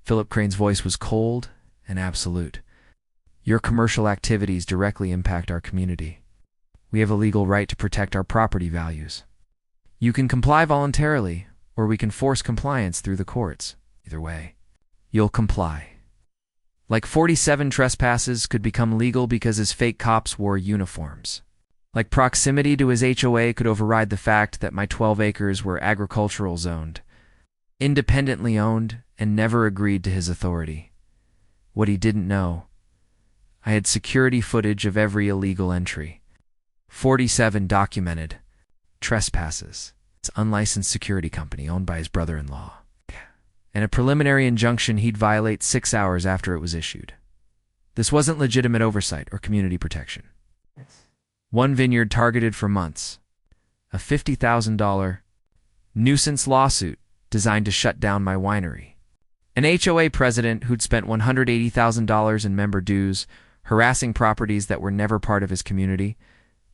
Philip Crane's voice was cold and absolute. Your commercial activities directly impact our community. We have a legal right to protect our property values. You can comply voluntarily, or we can force compliance through the courts. Either way, you'll comply. Like 47 trespasses could become legal because his fake cops wore uniforms. Like proximity to his HOA could override the fact that my 12 acres were agricultural zoned, independently owned, and never agreed to his authority. What he didn't know, I had security footage of every illegal entry. 47 documented trespasses. It's an unlicensed security company owned by his brother-in-law. And a preliminary injunction he'd violate 6 hours after it was issued. This wasn't legitimate oversight or community protection. One vineyard targeted for months. A $50,000 nuisance lawsuit designed to shut down my winery. An HOA president who'd spent $180,000 in member dues, harassing properties that were never part of his community.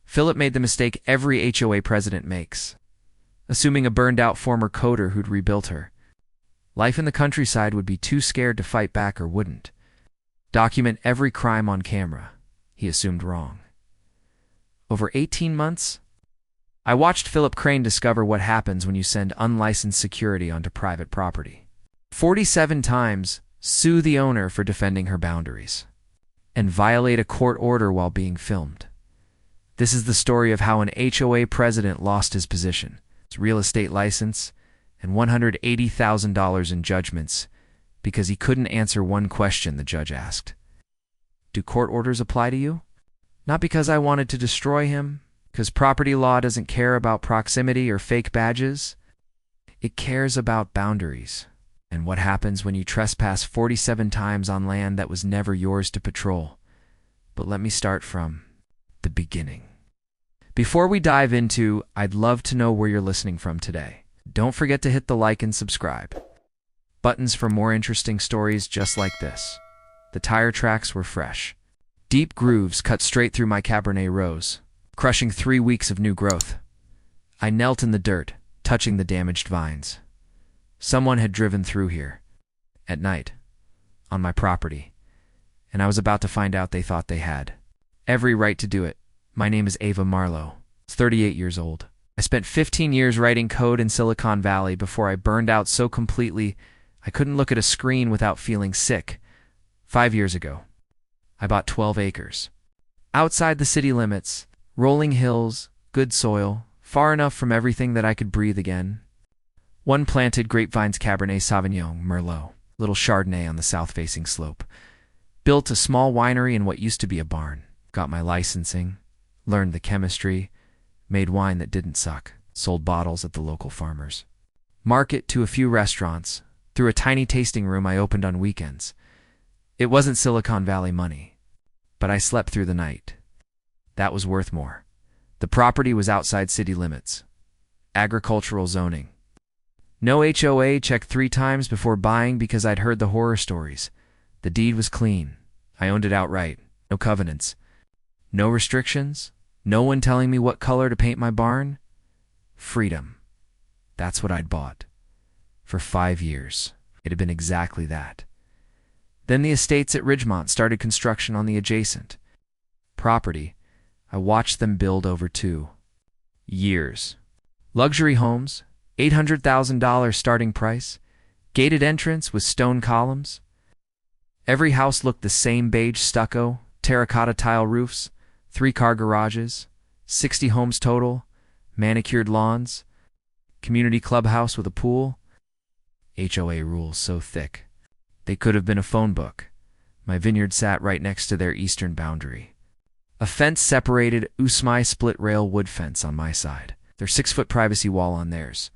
Philip made the mistake every HOA president makes, assuming a burned-out former coder who'd rebuilt her. Life in the countryside would be too scared to fight back or wouldn't. Document every crime on camera. He assumed wrong. Over 18 months, I watched Philip Crane discover what happens when you send unlicensed security onto private property. 47 times, sue the owner for defending her boundaries, and violate a court order while being filmed. This is the story of how an HOA president lost his position, his real estate license, and $180,000 in judgments because he couldn't answer one question the judge asked. Do court orders apply to you? Not because I wanted to destroy him, because property law doesn't care about proximity or fake badges. It cares about boundaries and what happens when you trespass 47 times on land that was never yours to patrol. But let me start from the beginning. Before we dive into, I'd love to know where you're listening from today. Don't forget to hit the like and subscribe buttons for more interesting stories just like this. The tire tracks were fresh. Deep grooves cut straight through my Cabernet Rose, crushing 3 weeks of new growth. I knelt in the dirt, touching the damaged vines. Someone had driven through here, at night, on my property, and I was about to find out they thought they had every right to do it. My name is Ava Marlowe. I was 38 years old. I spent 15 years writing code in Silicon Valley before I burned out so completely I couldn't look at a screen without feeling sick. 5 years ago, I bought 12 acres. Outside the city limits, rolling hills, good soil, far enough from everything that I could breathe again. One planted grapevines Cabernet Sauvignon, Merlot, little Chardonnay on the south-facing slope. Built a small winery in what used to be a barn. Got my licensing, learned the chemistry, made wine that didn't suck, sold bottles at the local farmers market to a few restaurants, through a tiny tasting room I opened on weekends. It wasn't Silicon Valley money, but I slept through the night. That was worth more. The property was outside city limits. Agricultural zoning. No HOA checked 3 times before buying because I'd heard the horror stories. The deed was clean. I owned it outright. No covenants. No restrictions. No one telling me what color to paint my barn. Freedom. That's what I'd bought. For 5 years. It had been exactly that. Then the estates at Ridgemont started construction on the adjacent property. I watched them build over 2 years. Luxury homes, $800,000 starting price, gated entrance with stone columns. Every house looked the same: beige stucco, terracotta tile roofs, 3-car garages, 60 homes total, manicured lawns, community clubhouse with a pool. HOA rules so thick, they could have been a phone book. My vineyard sat right next to their eastern boundary. A fence separated Usmai split-rail wood fence on my side, their 6-foot privacy wall on theirs.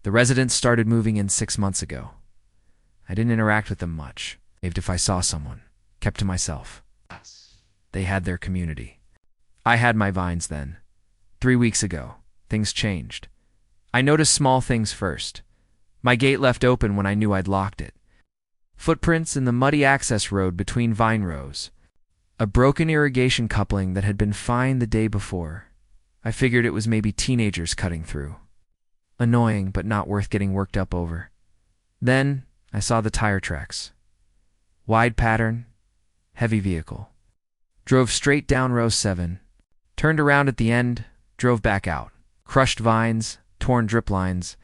The residents started moving in 6 months ago. I didn't interact with them much, even if I saw someone, kept to myself. They had their community. I had my vines then. 3 weeks ago, things changed. I noticed small things first. My gate left open when I knew I'd locked it. Footprints in the muddy access road between vine rows. A broken irrigation coupling that had been fine the day before. I figured it was maybe teenagers cutting through. Annoying, but not worth getting worked up over. Then, I saw the tire tracks. Wide pattern, heavy vehicle. Drove straight down row 7, turned around at the end, drove back out. Crushed vines, torn drip lines,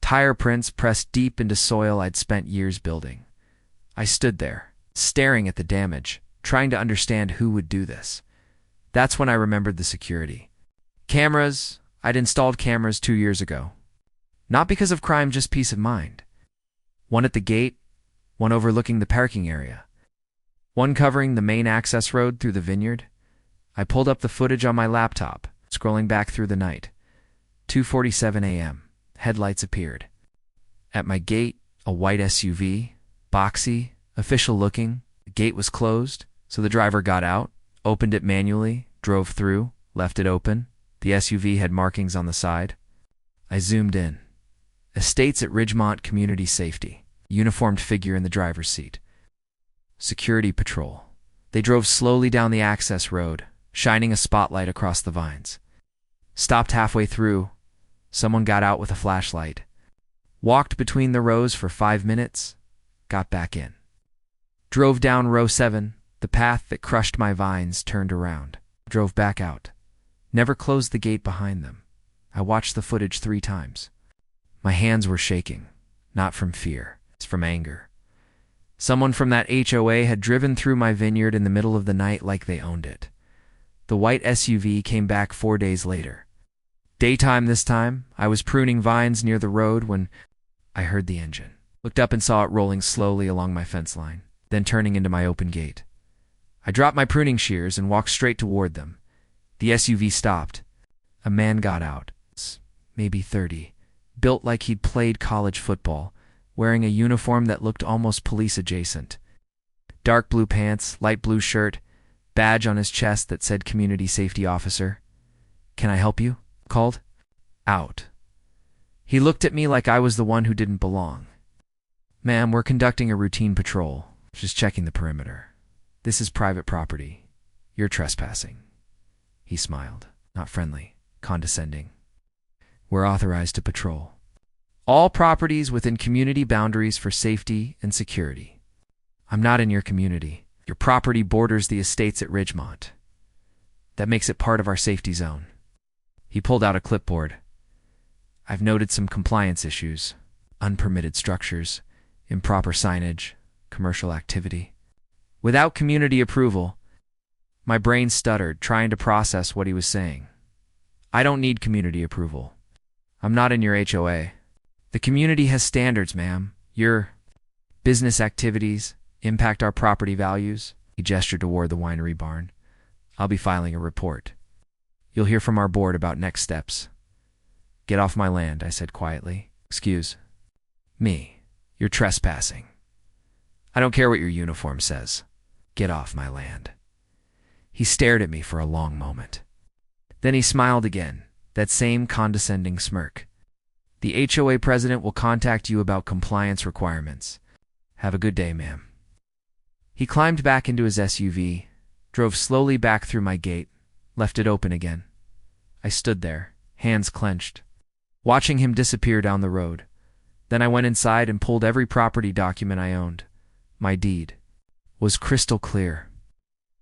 tire prints pressed deep into soil I'd spent years building. I stood there, staring at the damage, trying to understand who would do this. That's when I remembered the security. Cameras. I'd installed cameras 2 years ago. Not because of crime, just peace of mind. One at the gate, one overlooking the parking area, one covering the main access road through the vineyard. I pulled up the footage on my laptop, scrolling back through the night. 2:47 a.m. Headlights appeared. At my gate, a white SUV, boxy, official looking. The gate was closed, so the driver got out, opened it manually, drove through, left it open. The SUV had markings on the side. I zoomed in. Estates at Ridgemont Community Safety. Uniformed figure in the driver's seat. Security patrol. They drove slowly down the access road, shining a spotlight across the vines. Stopped halfway through. Someone got out with a flashlight. Walked between the rows for 5 minutes. Got back in. Drove down row 7. The path that crushed my vines turned around. Drove back out. Never closed the gate behind them. I watched the footage 3 times. My hands were shaking. Not from fear. It's from anger. Someone from that HOA had driven through my vineyard in the middle of the night like they owned it. The white SUV came back 4 days later. Daytime this time. I was pruning vines near the road when I heard the engine. Looked up and saw it rolling slowly along my fence line, then turning into my open gate. I dropped my pruning shears and walked straight toward them. The SUV stopped. A man got out, maybe 30, built like he'd played college football, wearing a uniform that looked almost police-adjacent. Dark blue pants, light blue shirt, badge on his chest that said Community Safety Officer. "Can I help you?" called. Out. He looked at me like I was the one who didn't belong. "Ma'am, we're conducting a routine patrol, just checking the perimeter. This is private property. You're trespassing." He smiled, not friendly, condescending. "We're authorized to patrol all properties within community boundaries for safety and security. I'm not in your community. Your property borders the estates at Ridgemont. That makes it part of our safety zone." He pulled out a clipboard. "I've noted some compliance issues, unpermitted structures, improper signage, commercial activity. Without community approval." My brain stuttered, trying to process what he was saying. "I don't need community approval. I'm not in your HOA. The community has standards, ma'am. Your business activities impact our property values." He gestured toward the winery barn. "I'll be filing a report. You'll hear from our board about next steps." "Get off my land," I said quietly. "Excuse me. You're trespassing. I don't care what your uniform says. Get off my land." He stared at me for a long moment. Then he smiled again, that same condescending smirk. "The HOA president will contact you about compliance requirements. Have a good day, ma'am." He climbed back into his SUV, drove slowly back through my gate, left it open again. I stood there, hands clenched, watching him disappear down the road. Then I went inside and pulled every property document I owned. My deed was crystal clear.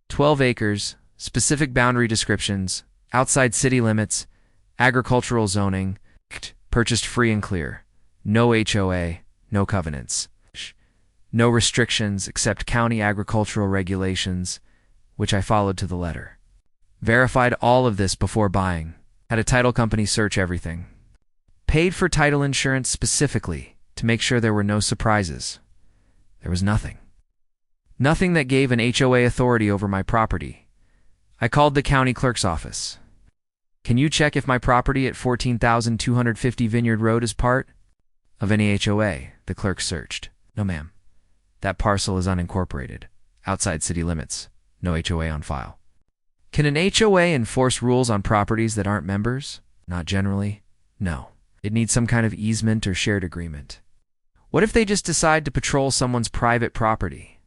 12 acres, specific boundary descriptions, outside city limits, agricultural zoning, purchased free and clear. No HOA, no covenants. No restrictions except county agricultural regulations, which I followed to the letter. Verified all of this before buying. Had a title company search everything. Paid for title insurance specifically to make sure there were no surprises. There was nothing. Nothing that gave an HOA authority over my property. I called the county clerk's office. "Can you check if my property at 14,250 Vineyard Road is part of any HOA?" The clerk searched. "No, ma'am. That parcel is unincorporated. Outside city limits. No HOA on file." "Can an HOA enforce rules on properties that aren't members?" "Not generally. No. It needs some kind of easement or shared agreement." "What if they just decide to patrol someone's private property?"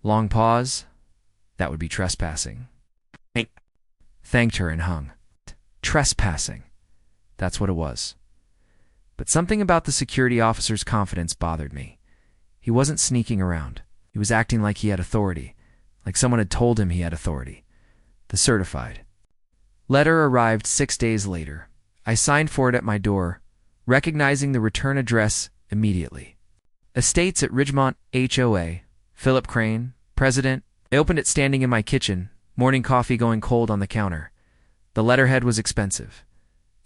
Long pause. "That would be trespassing." Thanked her and hung. Trespassing. That's what it was. But something about the security officer's confidence bothered me. He wasn't sneaking around. He was acting like he had authority, like someone had told him he had authority. The certified letter arrived 6 days later. I signed for it at my door, recognizing the return address immediately. Estates at Ridgemont, HOA, Philip Crane, President. I opened it standing in my kitchen, morning coffee going cold on the counter. The letterhead was expensive.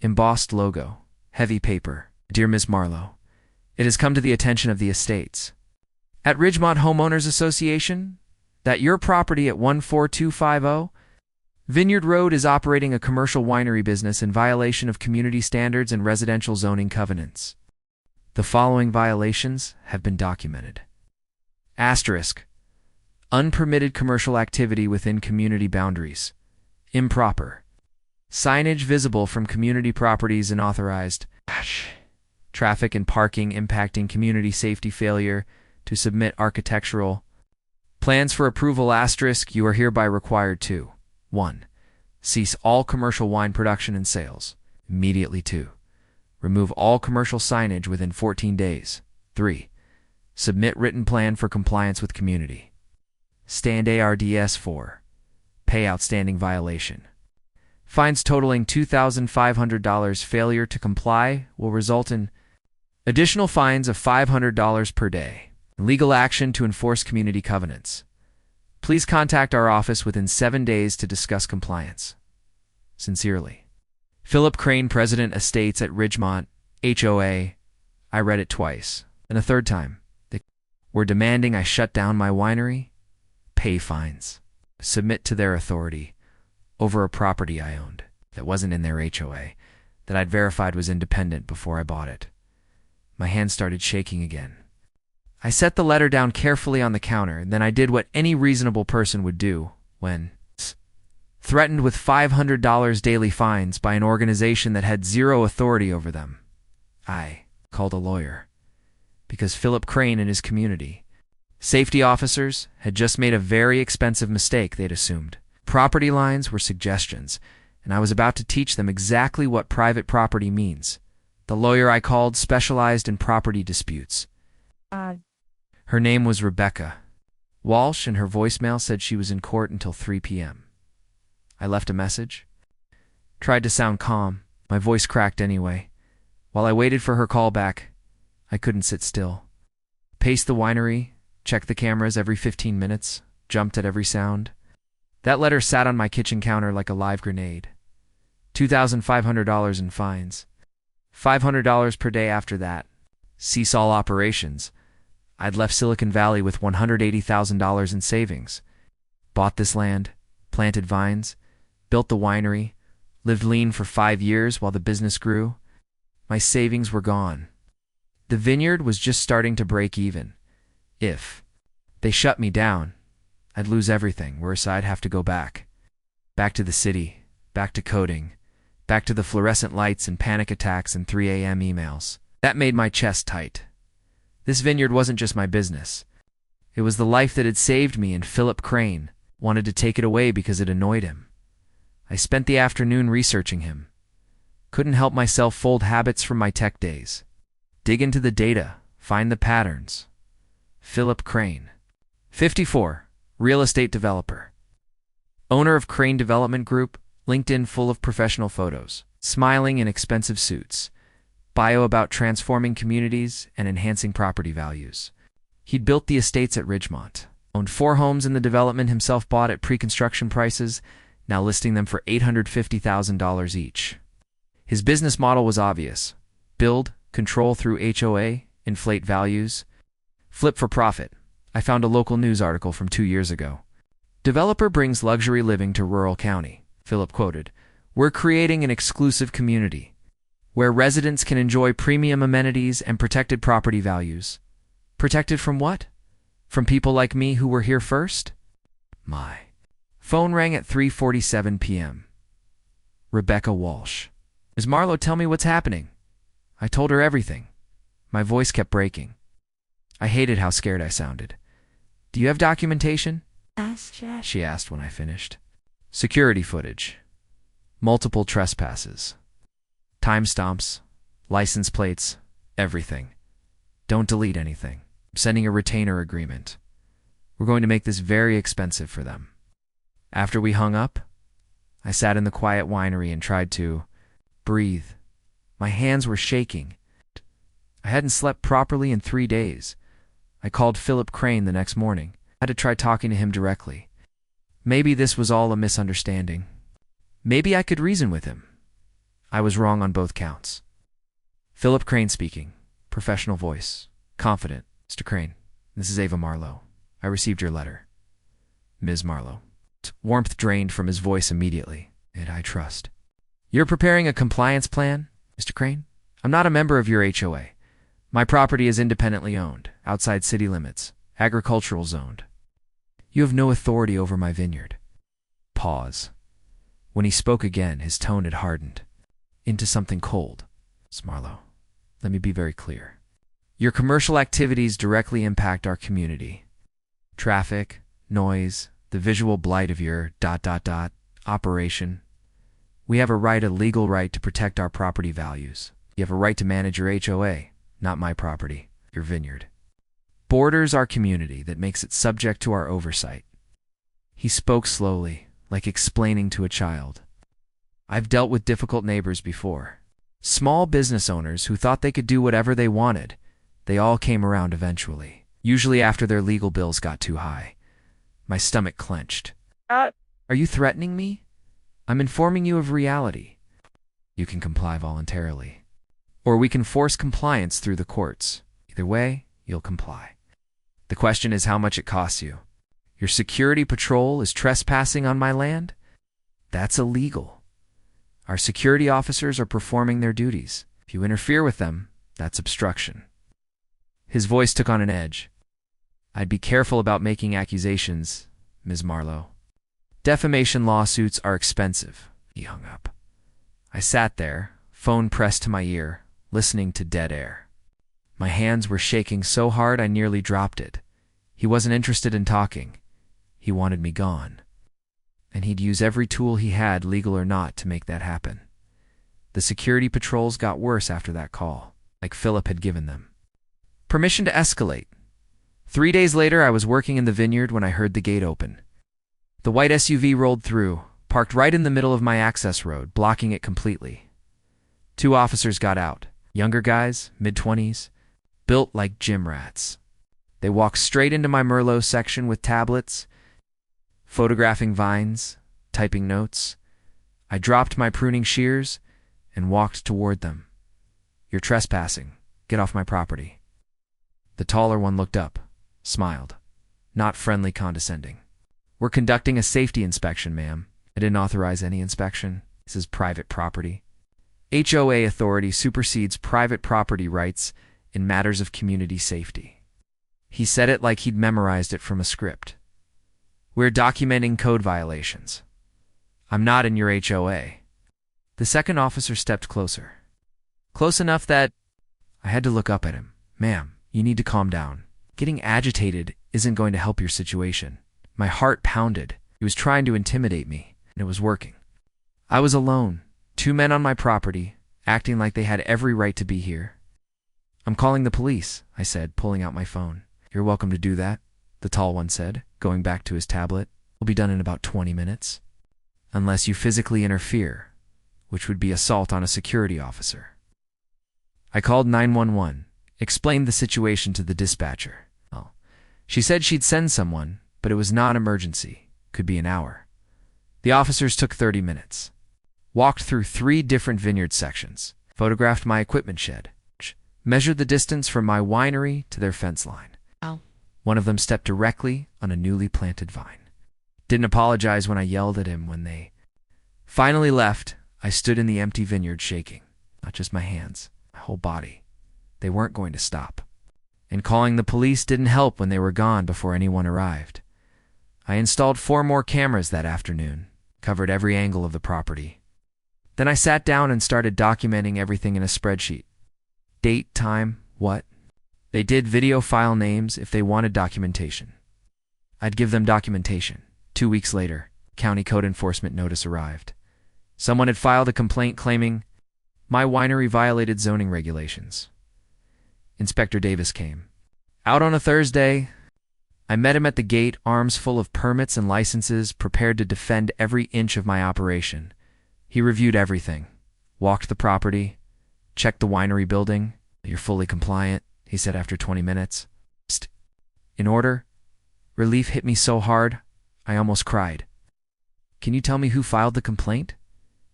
Embossed logo, heavy paper. Dear Ms. Marlowe, it has come to the attention of the estates at Ridgemont Homeowners Association that your property at 14250 Vineyard Road is operating a commercial winery business in violation of community standards and residential zoning covenants. The following violations have been documented. Asterisk. Unpermitted commercial activity within community boundaries. Improper. Signage visible from community properties and authorized. Traffic and parking impacting community safety. Failure to submit architectural plans for approval. Asterisk. You are hereby required to 1. Cease all commercial wine production and sales immediately. 2. Remove all commercial signage within 14 days. 3. Submit written plan for compliance with community stand. ARDS 4. Pay outstanding violation. Fines totaling $2,500. Failure to comply will result in additional fines of $500 per day. Legal action to enforce community covenants. Please contact our office within 7 days to discuss compliance. Sincerely, Philip Crane, President, Estates at Ridgemont, HOA. I read it twice, and a third time. They were demanding I shut down my winery, pay fines, submit to their authority over a property I owned that wasn't in their HOA, that I'd verified was independent before I bought it. My hands started shaking again. I set the letter down carefully on the counter, and then I did what any reasonable person would do when threatened with $500 daily fines by an organization that had zero authority over them. I called a lawyer because Philip Crane and his community safety officers had just made a very expensive mistake they'd assumed. Property lines were suggestions, and I was about to teach them exactly what private property means. The lawyer I called specialized in property disputes. Her name was Rebecca Walsh, and her voicemail said she was in court until 3 p.m. I left a message. Tried to sound calm. My voice cracked anyway. While I waited for her call back, I couldn't sit still. Paced the winery, checked the cameras every 15 minutes, jumped at every sound. That letter sat on my kitchen counter like a live grenade. $2,500 in fines. $500 per day after that. Cease all operations. I'd left Silicon Valley with $180,000 in savings. Bought this land, planted vines, built the winery, lived lean for 5 years while the business grew. My savings were gone. The vineyard was just starting to break even. If they shut me down, I'd lose everything, worse I'd have to go back. Back to the city, back to coding, back to the fluorescent lights and panic attacks and 3 a.m. emails. That made my chest tight. This vineyard wasn't just my business. It was the life that had saved me, and Philip Crane wanted to take it away because it annoyed him. I spent the afternoon researching him. Couldn't help myself fold habits from my tech days. Dig into the data, find the patterns. Philip Crane, 54, real estate developer. Owner of Crane Development Group, LinkedIn full of professional photos, smiling in expensive suits. Bio about transforming communities and enhancing property values. He'd built the estates at Ridgemont, owned 4 homes in the development himself, bought at pre-construction prices, now listing them for $850,000 each. His business model was obvious. Build, control through HOA, inflate values, flip for profit. I found a local news article from 2 years ago. Developer brings luxury living to rural county. Philip quoted, "We're creating an exclusive community where residents can enjoy premium amenities and protected property values." Protected from what? From people like me who were here first? My phone rang at 3:47 p.m. Rebecca Walsh. "Ms. Marlowe, tell me what's happening." I told her everything. My voice kept breaking. I hated how scared I sounded. "Do you have documentation?" she asked when I finished. Security footage. Multiple trespasses. Timestamps, license plates, everything. Don't delete anything. I'm sending a retainer agreement. We're going to make this very expensive for them. After we hung up, I sat in the quiet winery and tried to breathe. My hands were shaking. I hadn't slept properly in 3 days. I called Philip Crane the next morning. I had to try talking to him directly. Maybe this was all a misunderstanding. Maybe I could reason with him. I was wrong on both counts. Philip Crane speaking. Professional voice. Confident. Mr. Crane, this is Ava Marlowe. I received your letter. Ms. Marlowe. Warmth drained from his voice immediately. And I trust. You're preparing a compliance plan, Mr. Crane? I'm not a member of your HOA. My property is independently owned, outside city limits, agricultural zoned. You have no authority over my vineyard. Pause. When he spoke again, his tone had hardened into something cold. Ms. Marlowe, let me be very clear. Your commercial activities directly impact our community. Traffic, noise, the visual blight of your ... operation. We have a legal right to protect our property values. You have a right to manage your HOA, not my property, your vineyard. Borders our community that makes it subject to our oversight. He spoke slowly, like explaining to a child. I've dealt with difficult neighbors before. Small business owners who thought they could do whatever they wanted. They all came around eventually, usually after their legal bills got too high. My stomach clenched. Are you threatening me? I'm informing you of reality. You can comply voluntarily. Or we can force compliance through the courts. Either way, you'll comply. The question is how much it costs you. Your security patrol is trespassing on my land? That's illegal. Our security officers are performing their duties. If you interfere with them, that's obstruction. His voice took on an edge. I'd be careful about making accusations, Ms. Marlowe. Defamation lawsuits are expensive. He hung up. I sat there, phone pressed to my ear, listening to dead air. My hands were shaking so hard I nearly dropped it. He wasn't interested in talking. He wanted me gone. And he'd use every tool he had, legal or not, to make that happen. The security patrols got worse after that call, like Philip had given them. Permission to escalate. 3 days later, I was working in the vineyard when I heard the gate open. The white SUV rolled through, parked right in the middle of my access road, blocking it completely. 2 officers got out, younger guys, mid-20s, built like gym rats. They walked straight into my Merlot section with tablets, photographing vines, typing notes. I dropped my pruning shears and walked toward them. You're trespassing. Get off my property. The taller one looked up, smiled, not friendly, condescending. We're conducting a safety inspection, ma'am. I didn't authorize any inspection. This is private property. HOA authority supersedes private property rights in matters of community safety. He said it like he'd memorized it from a script. We're documenting code violations. I'm not in your HOA. The second officer stepped closer. Close enough that I had to look up at him. Ma'am, you need to calm down. Getting agitated isn't going to help your situation. My heart pounded. He was trying to intimidate me, and it was working. I was alone, 2 men on my property, acting like they had every right to be here. I'm calling the police, I said, pulling out my phone. You're welcome to do that, the tall one said, going back to his tablet. We'll be done in about 20 minutes. Unless you physically interfere, which would be assault on a security officer. I called 911, explained the situation to the dispatcher. Well, she said she'd send someone, but it was not an emergency. Could be an hour. The officers took 30 minutes. Walked through 3 different vineyard sections, photographed my equipment shed, measured the distance from my winery to their fence line. Oh. One of them stepped directly on a newly planted vine. Didn't apologize when I yelled at him when they finally left. I stood in the empty vineyard shaking, not just my hands, my whole body. They weren't going to stop. And calling the police didn't help when they were gone before anyone arrived. I installed 4 more cameras that afternoon, covered every angle of the property. Then I sat down and started documenting everything in a spreadsheet. Date, time, what. They did video file names if they wanted documentation. I'd give them documentation. 2 weeks later, county code enforcement notice arrived. Someone had filed a complaint claiming my winery violated zoning regulations. Inspector Davis came. Out on a Thursday, I met him at the gate, arms full of permits and licenses, prepared to defend every inch of my operation. He reviewed everything, walked the property, checked the winery building. "You're fully compliant," he said after 20 minutes. "Psst. In order?" Relief hit me so hard, I almost cried. "Can you tell me who filed the complaint?"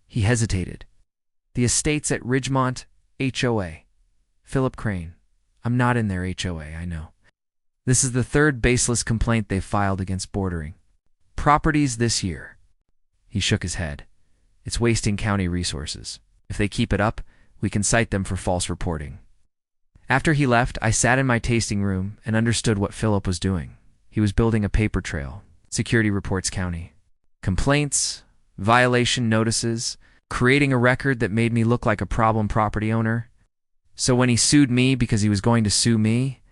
He hesitated. "The estates at Ridgemont, HOA. Philip Crane. I'm not in their HOA, I know. This is the third baseless complaint they've filed against bordering properties this year." He shook his head. "It's wasting county resources. If they keep it up, we can cite them for false reporting." After he left, I sat in my tasting room and understood what Philip was doing. He was building a paper trail. Security reports county. Complaints, violation notices, creating a record that made me look like a problem property owner. So when he sued me because he was going to sue me,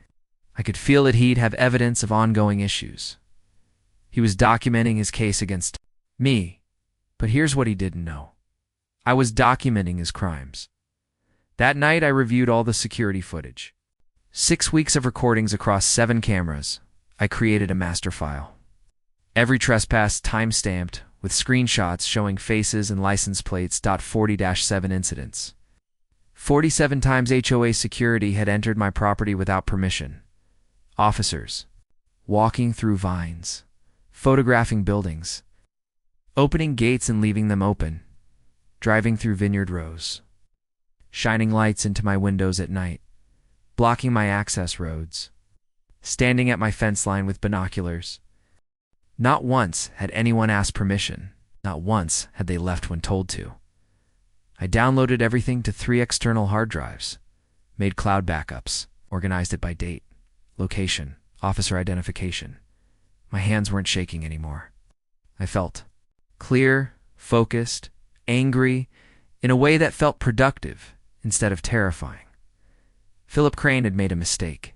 I could feel that he'd have evidence of ongoing issues. He was documenting his case against me. But here's what he didn't know. I was documenting his crimes. That night, I reviewed all the security footage. 6 weeks of recordings across 7 cameras. I created a master file. Every trespass time-stamped with screenshots showing faces and license plates. 40-7 incidents. 47 times HOA security had entered my property without permission. Officers walking through vines, photographing buildings, opening gates and leaving them open, driving through Vineyard rows, shining lights into my windows at night, blocking my access roads, standing at my fence line with binoculars. Not once had anyone asked permission. Not once had they left when told to. I downloaded everything to 3 external hard drives, made cloud backups, organized it by date, location, officer identification. My hands weren't shaking anymore. I felt clear, focused, angry, in a way that felt productive instead of terrifying. Philip Crane had made a mistake.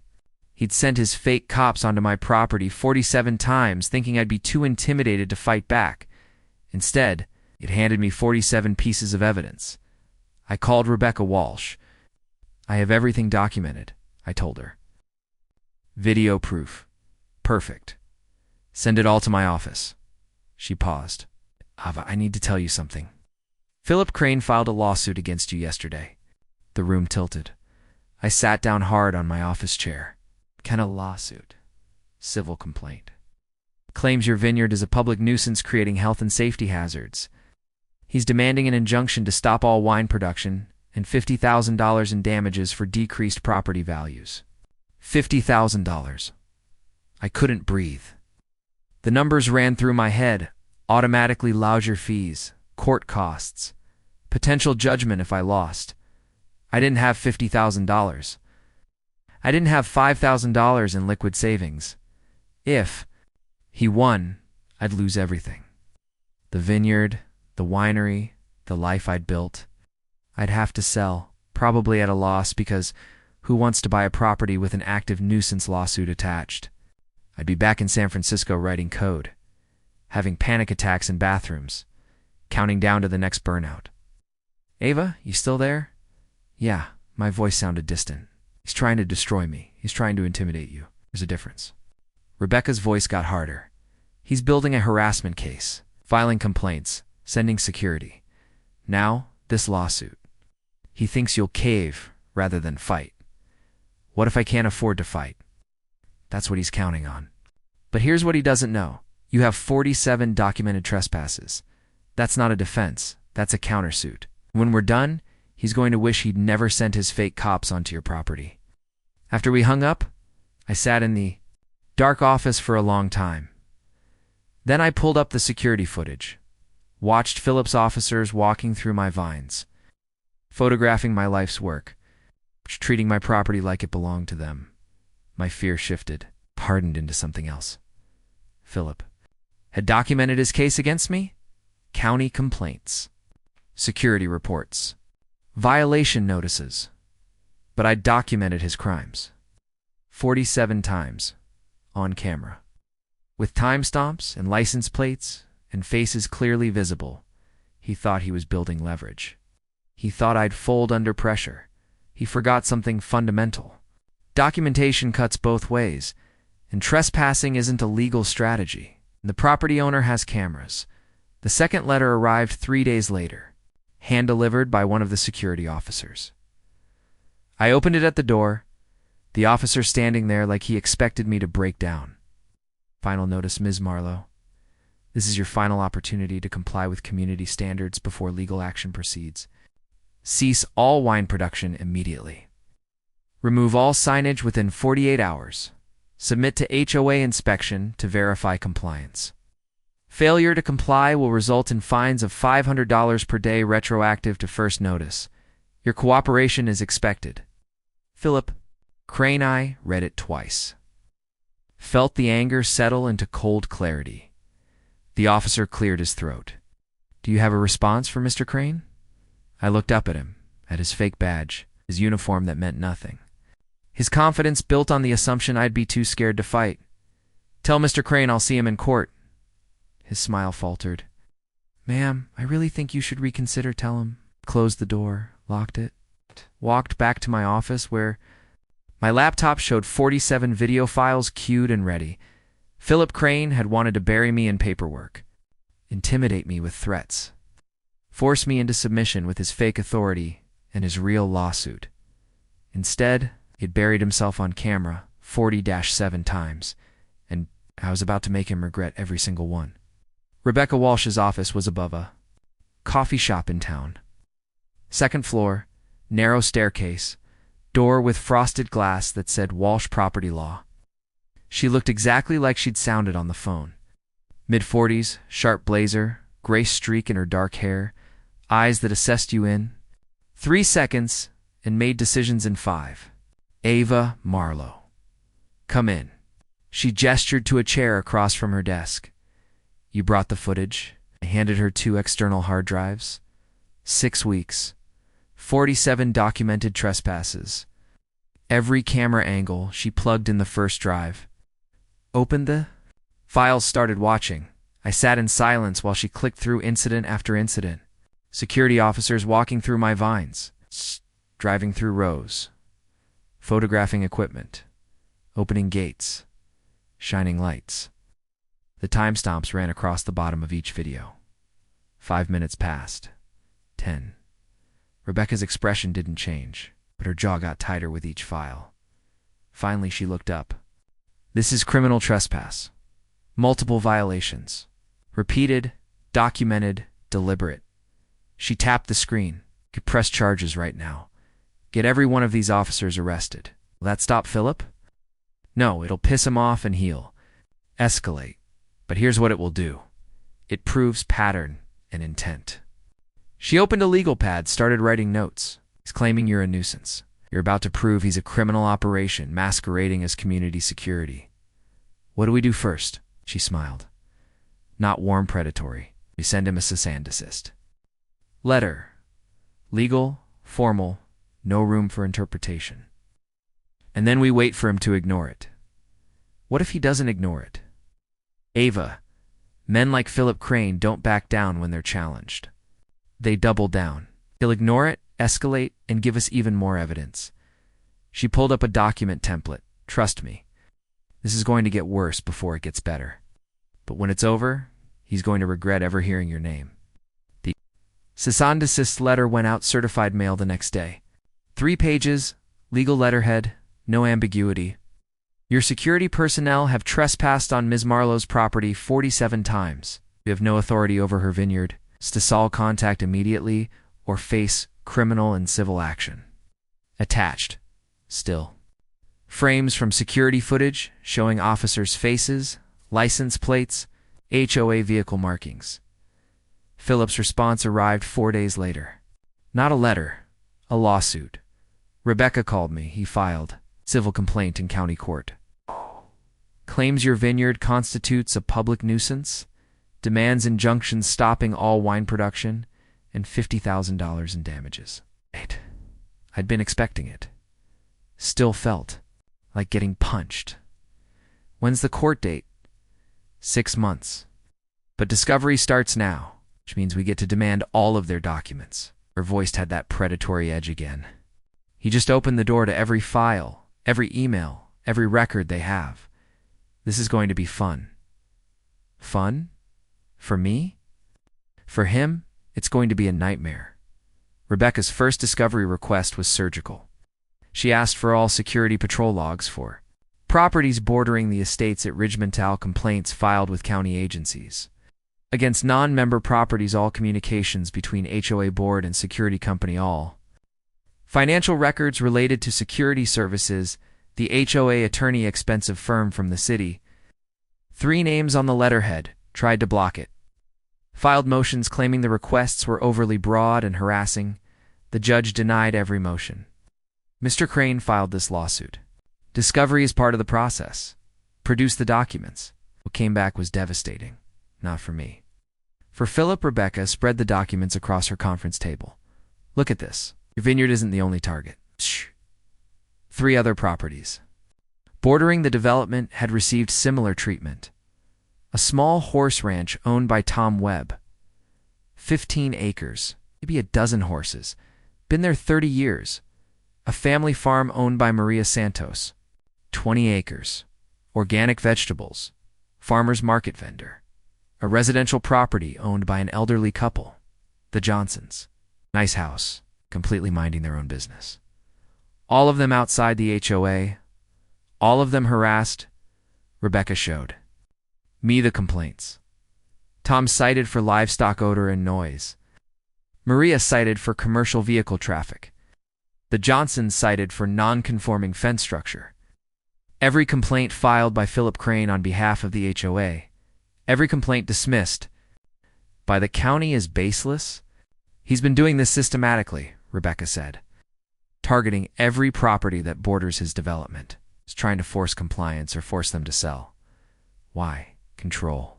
He'd sent his fake cops onto my property 47 times, thinking I'd be too intimidated to fight back. Instead, it handed me 47 pieces of evidence. I called Rebecca Walsh. "I have everything documented," I told her. "Video proof. Perfect. Send it all to my office." She paused. "Ava, I need to tell you something. Philip Crane filed a lawsuit against you yesterday." The room tilted. I sat down hard on my office chair. "Kind of lawsuit?" "Civil complaint. Claims your vineyard is a public nuisance creating health and safety hazards. He's demanding an injunction to stop all wine production and $50,000 in damages for decreased property values." $50,000. I couldn't breathe. The numbers ran through my head. Automatically lodger fees, court costs, potential judgment if I lost. I didn't have $50,000. I didn't have $5,000 in liquid savings. If he won, I'd lose everything. The vineyard, the winery, the life I'd built. I'd have to sell, probably at a loss, because who wants to buy a property with an active nuisance lawsuit attached? I'd be back in San Francisco writing code, having panic attacks in bathrooms, counting down to the next burnout. "Ava, you still there?" "Yeah," my voice sounded distant. "He's trying to destroy me. He's trying to intimidate you. There's a difference." Rebecca's voice got harder. "He's building a harassment case, filing complaints, sending security. Now, this lawsuit. He thinks you'll cave rather than fight. What if I can't afford to fight?" That's what he's counting on. But here's what he doesn't know. You have 47 documented trespasses. That's not a defense. That's a countersuit. When we're done, he's going to wish he'd never sent his fake cops onto your property. After we hung up, I sat in the dark office for a long time. Then I pulled up the security footage, watched Philip's officers walking through my vines, photographing my life's work, treating my property like it belonged to them. My fear shifted, hardened into something else. Philip had documented his case against me? County complaints, security reports, violation notices. But I documented his crimes. 47 times, on camera. With timestamps and license plates and faces clearly visible, he thought he was building leverage. He thought I'd fold under pressure. He forgot something fundamental. Documentation cuts both ways, And trespassing isn't a legal strategy. The property owner has cameras. The second letter arrived 3 days later, hand-delivered by one of the security officers. I opened it at the door, the officer standing there like he expected me to break down. Final notice, Ms. Marlowe. This is your final opportunity to comply with community standards before legal action proceeds. Cease all wine production immediately. Remove all signage within 48 hours. Submit to HOA inspection to verify compliance. Failure to comply will result in fines of $500 per day retroactive to first notice. Your cooperation is expected. Philip. Crane. I read it twice. Felt the anger settle into cold clarity. The officer cleared his throat. Do you have a response for Mr. Crane? I looked up at him, at his fake badge, his uniform that meant nothing. His confidence built on the assumption I'd be too scared to fight. Tell Mr. Crane I'll see him in court. His smile faltered. Ma'am, I really think you should reconsider. Tell him. Closed the door, locked it, walked back to my office where my laptop showed 47 video files queued and ready. Philip Crane had wanted to bury me in paperwork, intimidate me with threats, force me into submission with his fake authority and his real lawsuit. Instead, he'd buried himself on camera 40-7 times, and I was about to make him regret every single one. Rebecca Walsh's office was above a coffee shop in town. Second floor, narrow staircase, door with frosted glass that said Walsh Property Law. She looked exactly like she'd sounded on the phone. Mid-40s, sharp blazer, gray streak in her dark hair, eyes that assessed you in 3 seconds and made decisions in 5. Ava Marlowe. Come in. She gestured to a chair across from her desk. You brought the footage. I handed her 2 external hard drives. 6 weeks. 47 documented trespasses. Every camera angle she plugged in the first drive. Opened the files, started watching. I sat in silence while she clicked through incident after incident. Security officers walking through my vines, driving through rows, photographing equipment, opening gates, shining lights. The timestamps ran across the bottom of each video. 5 minutes passed. 10. Rebecca's expression didn't change, but her jaw got tighter with each file. Finally, she looked up. This is criminal trespass. Multiple violations. Repeated, documented, deliberate. She tapped the screen. Could press charges right now. Get every one of these officers arrested. Will that stop Philip? No, it'll piss him off and he'll escalate. But here's what it will do. It proves pattern and intent. She opened a legal pad, started writing notes. He's claiming you're a nuisance. You're about to prove he's a criminal operation masquerading as community security. What do we do first? She smiled. Not warm predatory. We send him a cease and desist. Letter. Legal, formal, no room for interpretation. And then we wait for him to ignore it. What if he doesn't ignore it? Ava, men like Philip Crane don't back down when they're challenged. They double down. He'll ignore it, escalate, and give us even more evidence. She pulled up a document template. Trust me. This is going to get worse before it gets better. But when it's over, he's going to regret ever hearing your name. The cease and desist letter went out certified mail the next day. 3 pages, legal letterhead, no ambiguity. Your security personnel have trespassed on Ms. Marlowe's property 47 times. You have no authority over her vineyard. Stall contact immediately or face criminal and civil action. Attached. Still. Frames from security footage showing officers' faces, license plates, HOA vehicle markings. Philip's response arrived 4 days later. Not a letter, a lawsuit. Rebecca called me, he filed. Civil complaint in county court. Claims your vineyard constitutes a public nuisance, demands injunctions stopping all wine production, and $50,000 in damages. I'd been expecting it. Still felt like getting punched. When's the court date? 6 months. But discovery starts now, which means we get to demand all of their documents. Her voice had that predatory edge again. He just opened the door to every file, every email, every record they have. This is going to be fun. Fun? For me? For him, it's going to be a nightmare. Rebecca's first discovery request was surgical. She asked for all security patrol logs for properties bordering the estates at Ridgemental, complaints filed with county agencies. Against non-member properties, all communications between HOA board and security company, all financial records related to security services, the HOA attorney, expensive firm from the city. 3 names on the letterhead, tried to block it. Filed motions claiming the requests were overly broad and harassing. The judge denied every motion. Mr. Crane filed this lawsuit. Discovery is part of the process. Produced the documents. What came back was devastating. Not for me. For Philip, Rebecca spread the documents across her conference table. Look at this. Your vineyard isn't the only target. Shh. 3 other properties bordering the development had received similar treatment. A small horse ranch owned by Tom Webb. 15 acres, maybe a dozen horses. Been there 30 years. A family farm owned by Maria Santos. 20 acres. Organic vegetables. Farmer's market vendor. A residential property owned by an elderly couple. The Johnsons. Nice house, completely minding their own business. All of them outside the HOA. All of them harassed. Rebecca showed me the complaints. Tom cited for livestock odor and noise. Maria cited for commercial vehicle traffic. The Johnsons cited for non-conforming fence structure. Every complaint filed by Philip Crane on behalf of the HOA. Every complaint dismissed by the county as baseless. He's been doing this systematically, Rebecca said, targeting every property that borders his development. He's trying to force compliance or force them to sell. Why? Control.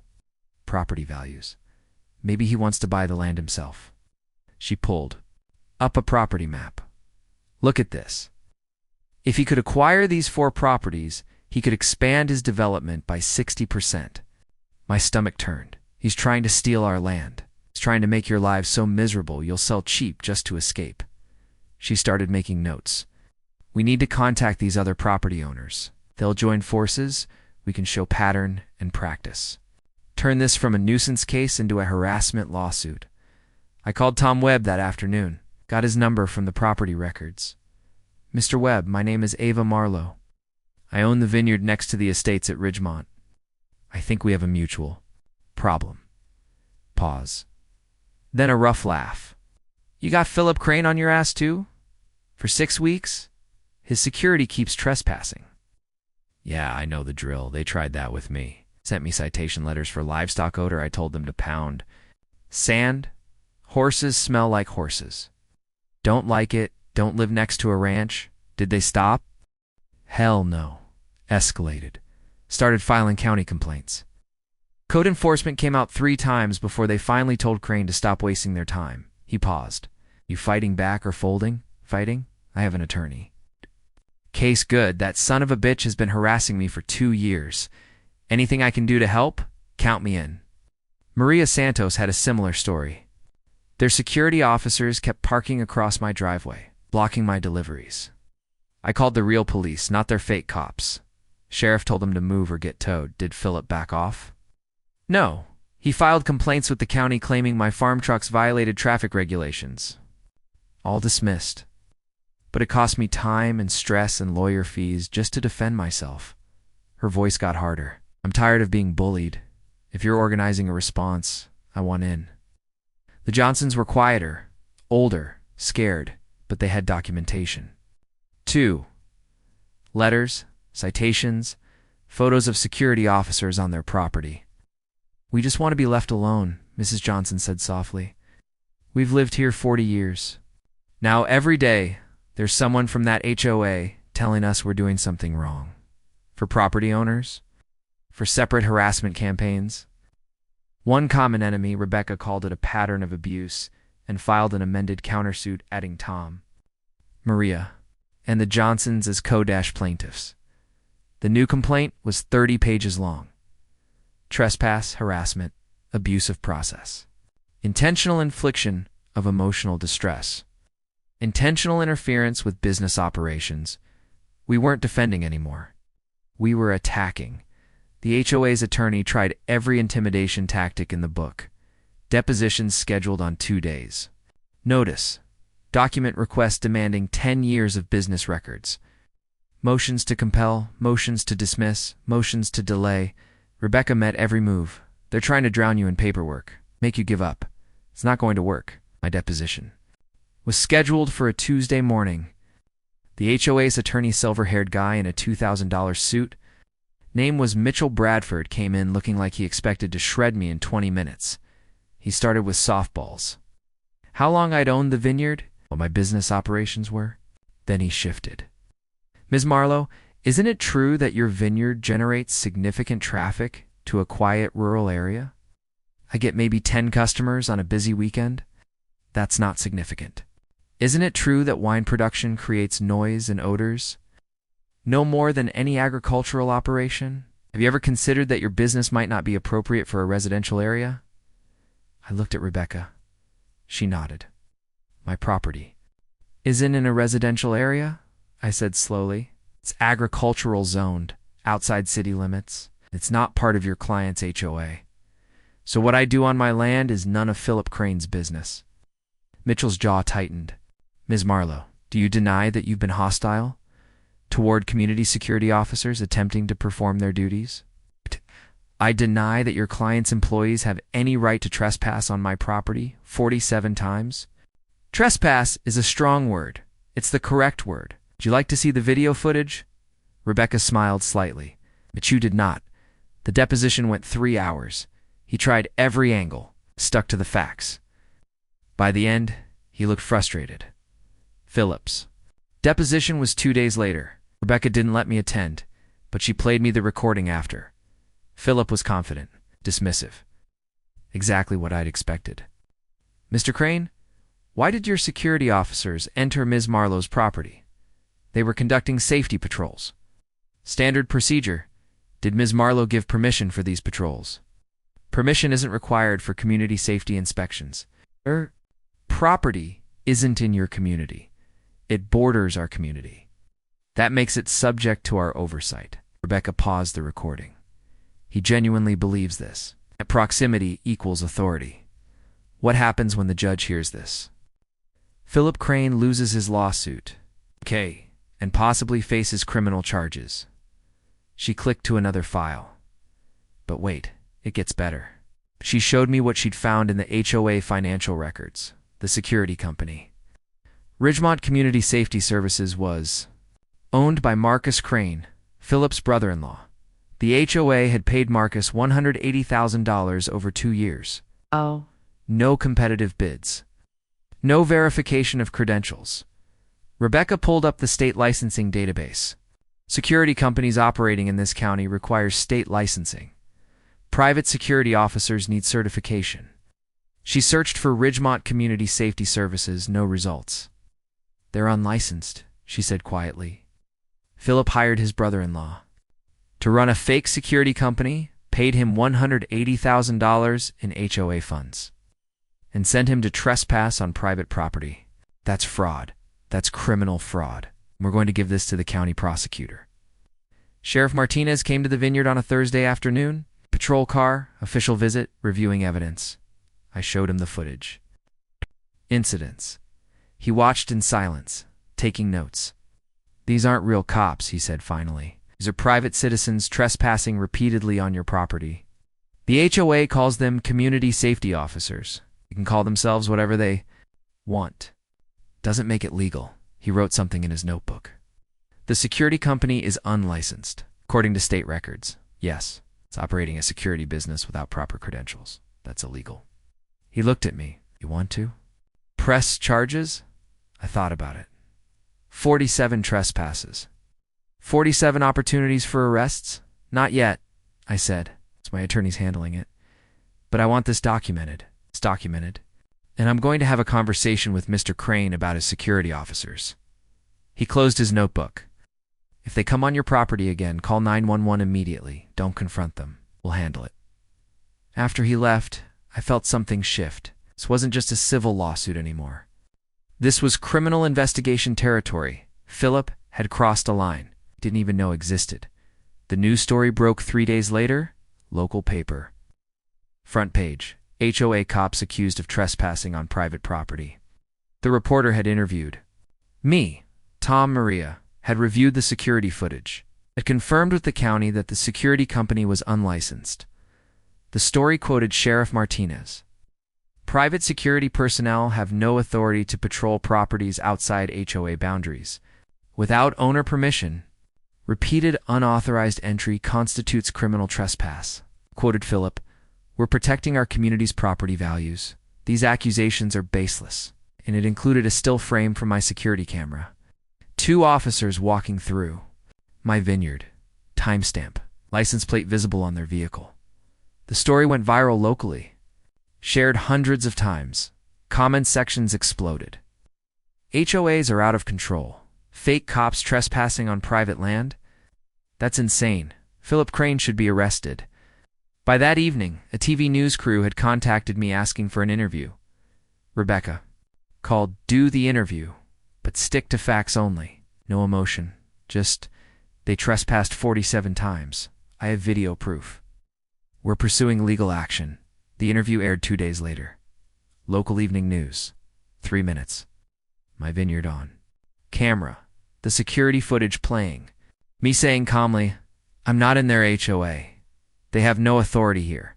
Property values. Maybe he wants to buy the land himself. She pulled up a property map. Look at this. If he could acquire these 4 properties, he could expand his development by 60%. My stomach turned. He's trying to steal our land. He's trying to make your lives so miserable you'll sell cheap just to escape. She started making notes. We need to contact these other property owners. They'll join forces. We can show pattern and practice. Turn this from a nuisance case into a harassment lawsuit. I called Tom Webb that afternoon. Got his number from the property records. Mr. Webb, my name is Ava Marlowe. I own the vineyard next to the estates at Ridgemont. I think we have a mutual problem. Pause. Then a rough laugh. You got Philip Crane on your ass too? For 6 weeks? His security keeps trespassing. Yeah, I know the drill. They tried that with me. Sent me citation letters for livestock odor I told them to pound. Sand. Horses smell like horses. Don't like it. Don't live next to a ranch. Did they stop? Hell no. Escalated. Started filing county complaints. Code enforcement came out 3 times before they finally told Crane to stop wasting their time. He paused. You fighting back or folding? Fighting? I have an attorney. Case good. That son of a bitch has been harassing me for 2 years. Anything I can do to help? Count me in. Maria Santos had a similar story. Their security officers kept parking across my driveway, blocking my deliveries. I called the real police, not their fake cops. Sheriff told them to move or get towed. Did Philip back off? No. He filed complaints with the county claiming my farm trucks violated traffic regulations. All dismissed. But it cost me time and stress and lawyer fees just to defend myself. Her voice got harder. I'm tired of being bullied. If you're organizing a response, I want in. The Johnsons were quieter, older, scared, but they had documentation. 2. Letters, citations, photos of security officers on their property. We just want to be left alone, Mrs. Johnson said softly. We've lived here 40 years. Now every day, there's someone from that HOA telling us we're doing something wrong. For property owners? For separate harassment campaigns? One common enemy, Rebecca called it a pattern of abuse, and filed an amended countersuit adding Tom, Maria, and the Johnsons as co-plaintiffs. The new complaint was 30 pages long. Trespass, harassment, abusive process. Intentional infliction of emotional distress. Intentional interference with business operations. We weren't defending anymore. We were attacking. The HOA's attorney tried every intimidation tactic in the book. Depositions scheduled on 2 days. Notice: document requests demanding 10 years of business records. Motions to compel, motions to dismiss, motions to delay. Rebecca met every move. They're trying to drown you in paperwork, make you give up. It's not going to work. My deposition was scheduled for a Tuesday morning. The HOA's attorney, silver-haired guy in a $2,000 suit, name was Mitchell Bradford, came in looking like he expected to shred me in 20 minutes. He started with softballs. How long I'd owned the Vineyard, what my business operations were. Then he shifted. Ms. Marlowe, isn't it true that your vineyard generates significant traffic to a quiet rural area? I get maybe 10 customers on a busy weekend. That's not significant. Isn't it true that wine production creates noise and odors? No more than any agricultural operation? Have you ever considered that your business might not be appropriate for a residential area? I looked at Rebecca. She nodded. My property isn't in a residential area, I said slowly. It's agricultural zoned, outside city limits. It's not part of your client's HOA. So what I do on my land is none of Philip Crane's business. Mitchell's jaw tightened. Ms. Marlowe, do you deny that you've been hostile toward community security officers attempting to perform their duties? I deny that your client's employees have any right to trespass on my property 47 times. Trespass is a strong word. It's the correct word. Would you like to see the video footage? Rebecca smiled slightly, but you did not. The deposition went 3 hours. He tried every angle, stuck to the facts. By the end, he looked frustrated. Phillips. Deposition was 2 days later. Rebecca didn't let me attend, but she played me the recording after. Philip was confident, dismissive. Exactly what I'd expected. Mr. Crane, why did your security officers enter Ms. Marlowe's property? They were conducting safety patrols. Standard procedure. Did Ms. Marlowe give permission for these patrols? Permission isn't required for community safety inspections. Her property isn't in your community. It borders our community. That makes it subject to our oversight. Rebecca paused the recording. He genuinely believes this. That proximity equals authority. What happens when the judge hears this? Philip Crane loses his lawsuit. Okay, and possibly faces criminal charges. She clicked to another file. But wait, it gets better. She showed me what she'd found in the HOA financial records, the security company. Ridgemont Community Safety Services was owned by Marcus Crane, Philip's brother-in-law. The HOA had paid Marcus $180,000 over 2 years. Oh. No competitive bids. No verification of credentials. Rebecca pulled up the state licensing database. Security companies operating in this county require state licensing. Private security officers need certification. She searched for Ridgemont Community Safety Services, no results. They're unlicensed, she said quietly. Philip hired his brother-in-law to run a fake security company, paid him $180,000 in HOA funds, and sent him to trespass on private property. That's fraud. That's criminal fraud. We're going to give this to the county prosecutor. Sheriff Martinez came to the Vineyard on a Thursday afternoon. Patrol car, official visit, reviewing evidence. I showed him the footage. Incidents. He watched in silence, taking notes. These aren't real cops, he said finally. These are private citizens trespassing repeatedly on your property. The HOA calls them community safety officers. They can call themselves whatever they want. Doesn't make it legal. He wrote something in his notebook. The security company is unlicensed, according to state records. Yes, it's operating a security business without proper credentials. That's illegal. He looked at me. You want to press charges? I thought about it. 47 trespasses. 47 opportunities for arrests? Not yet, I said. It's my attorney's handling it. But I want this documented. It's documented. And I'm going to have a conversation with Mr. Crane about his security officers. He closed his notebook. If they come on your property again, call 911 immediately. Don't confront them. We'll handle it. After he left, I felt something shift. This wasn't just a civil lawsuit anymore. This was criminal investigation territory. Philip had crossed a line. Didn't even know existed. The news story broke 3 days later. Local paper. Front page. HOA cops accused of trespassing on private property. The reporter had interviewed me, Tom Maria, had reviewed the security footage. It confirmed with the county that the security company was unlicensed. The story quoted Sheriff Martinez. Private security personnel have no authority to patrol properties outside HOA boundaries. Without owner permission, repeated unauthorized entry constitutes criminal trespass. Quoted Philip, "We're protecting our community's property values. These accusations are baseless." And it included a still frame from my security camera. 2 officers walking through my vineyard. Timestamp. License plate visible on their vehicle. The story went viral locally. Shared hundreds of times. Comment sections exploded. HOAs are out of control. Fake cops trespassing on private land? That's insane. Philip Crane should be arrested. By that evening, a TV news crew had contacted me asking for an interview. Rebecca called, "Do the interview, but stick to facts only. No emotion. Just, they trespassed 47 times. I have video proof. We're pursuing legal action." The interview aired 2 days later. Local evening news. 3 minutes. My vineyard on camera. The security footage playing. Me saying calmly, "I'm not in their HOA. They have no authority here.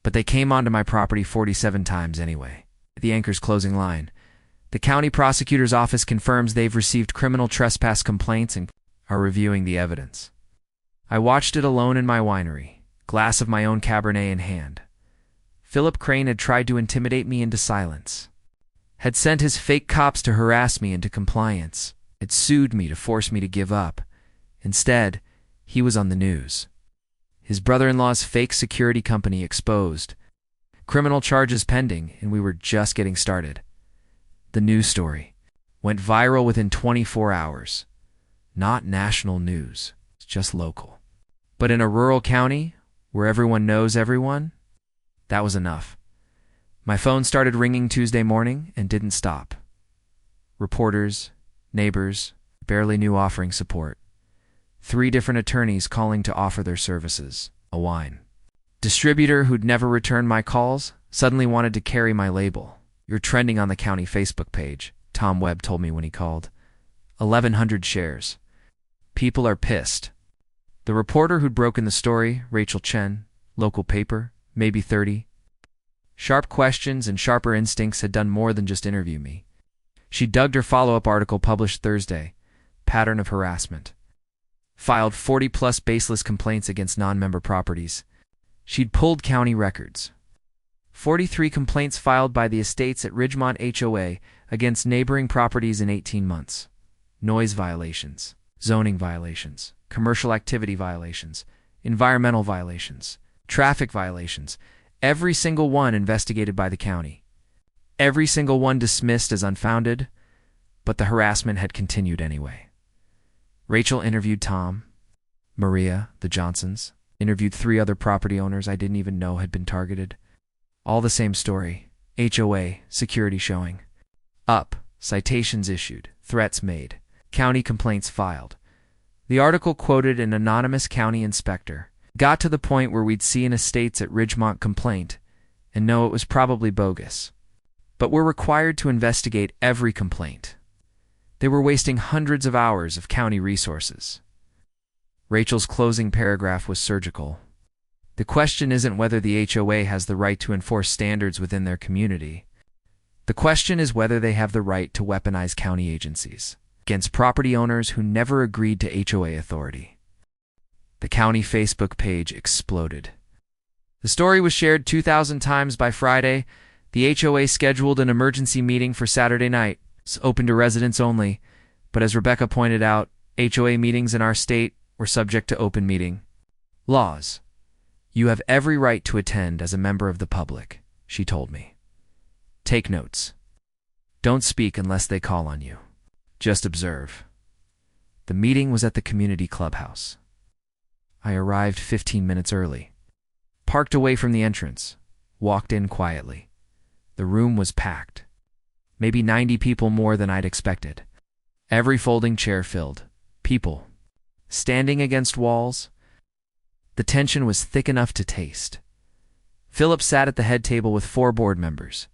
But they came onto my property 47 times anyway." The anchor's closing line. The county prosecutor's office confirms they've received criminal trespass complaints and are reviewing the evidence. I watched it alone in my winery, glass of my own Cabernet in hand. Philip Crane had tried to intimidate me into silence, had sent his fake cops to harass me into compliance, had sued me to force me to give up. Instead, he was on the news. His brother-in-law's fake security company exposed. Criminal charges pending, and we were just getting started. The news story went viral within 24 hours. Not national news, it's just local. But in a rural county, where everyone knows everyone, that was enough. My phone started ringing Tuesday morning and didn't stop. Reporters, neighbors, barely knew offering support. 3 different attorneys calling to offer their services. A wine distributor who'd never returned my calls suddenly wanted to carry my label. "You're trending on the county Facebook page," Tom Webb told me when he called. 1,100 shares. People are pissed. The reporter who'd broken the story, Rachel Chen, local paper, maybe 30. Sharp questions and sharper instincts had done more than just interview me. She dug her follow-up article published Thursday, Pattern of Harassment. Filed 40-plus baseless complaints against non-member properties. She'd pulled county records. 43 complaints filed by the estates at Ridgemont HOA against neighboring properties in 18 months. Noise violations, zoning violations, commercial activity violations, environmental violations, traffic violations, every single one investigated by the county. Every single one dismissed as unfounded, but the harassment had continued anyway. Rachel interviewed Tom, Maria, the Johnsons, interviewed 3 other property owners I didn't even know had been targeted. All the same story. HOA, security showing. Up, citations issued, threats made, county complaints filed. The article quoted an anonymous county inspector. Got to the point where we'd see an estates at Ridgemont complaint and know it was probably bogus. But we're required to investigate every complaint. They were wasting hundreds of hours of county resources. Rachel's closing paragraph was surgical. The question isn't whether the HOA has the right to enforce standards within their community. The question is whether they have the right to weaponize county agencies against property owners who never agreed to HOA authority. The county Facebook page exploded. The story was shared 2,000 times by Friday. The HOA scheduled an emergency meeting for Saturday night. It's open to residents only, but as Rebecca pointed out, HOA meetings in our state were subject to open meeting laws. You have every right to attend as a member of the public, she told me. Take notes. Don't speak unless they call on you. Just observe. The meeting was at the community clubhouse. I arrived 15 minutes early. Parked away from the entrance. Walked in quietly. The room was packed. Maybe 90 people more than I'd expected. Every folding chair filled. People. Standing against walls. The tension was thick enough to taste. Philip sat at the head table with 4 board members.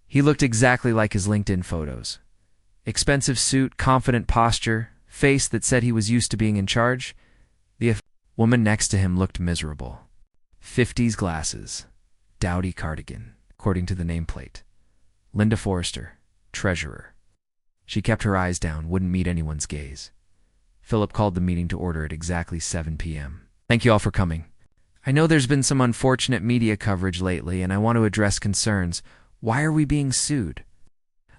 He looked exactly like his LinkedIn photos. Expensive suit, confident posture, face that said he was used to being in charge. The woman next to him looked miserable. 50s glasses, dowdy cardigan, according to the nameplate. Linda Forrester, treasurer. She kept her eyes down, wouldn't meet anyone's gaze. Philip called the meeting to order at exactly 7 p.m. Thank you all for coming. I know there's been some unfortunate media coverage lately, and I want to address concerns. Why are we being sued?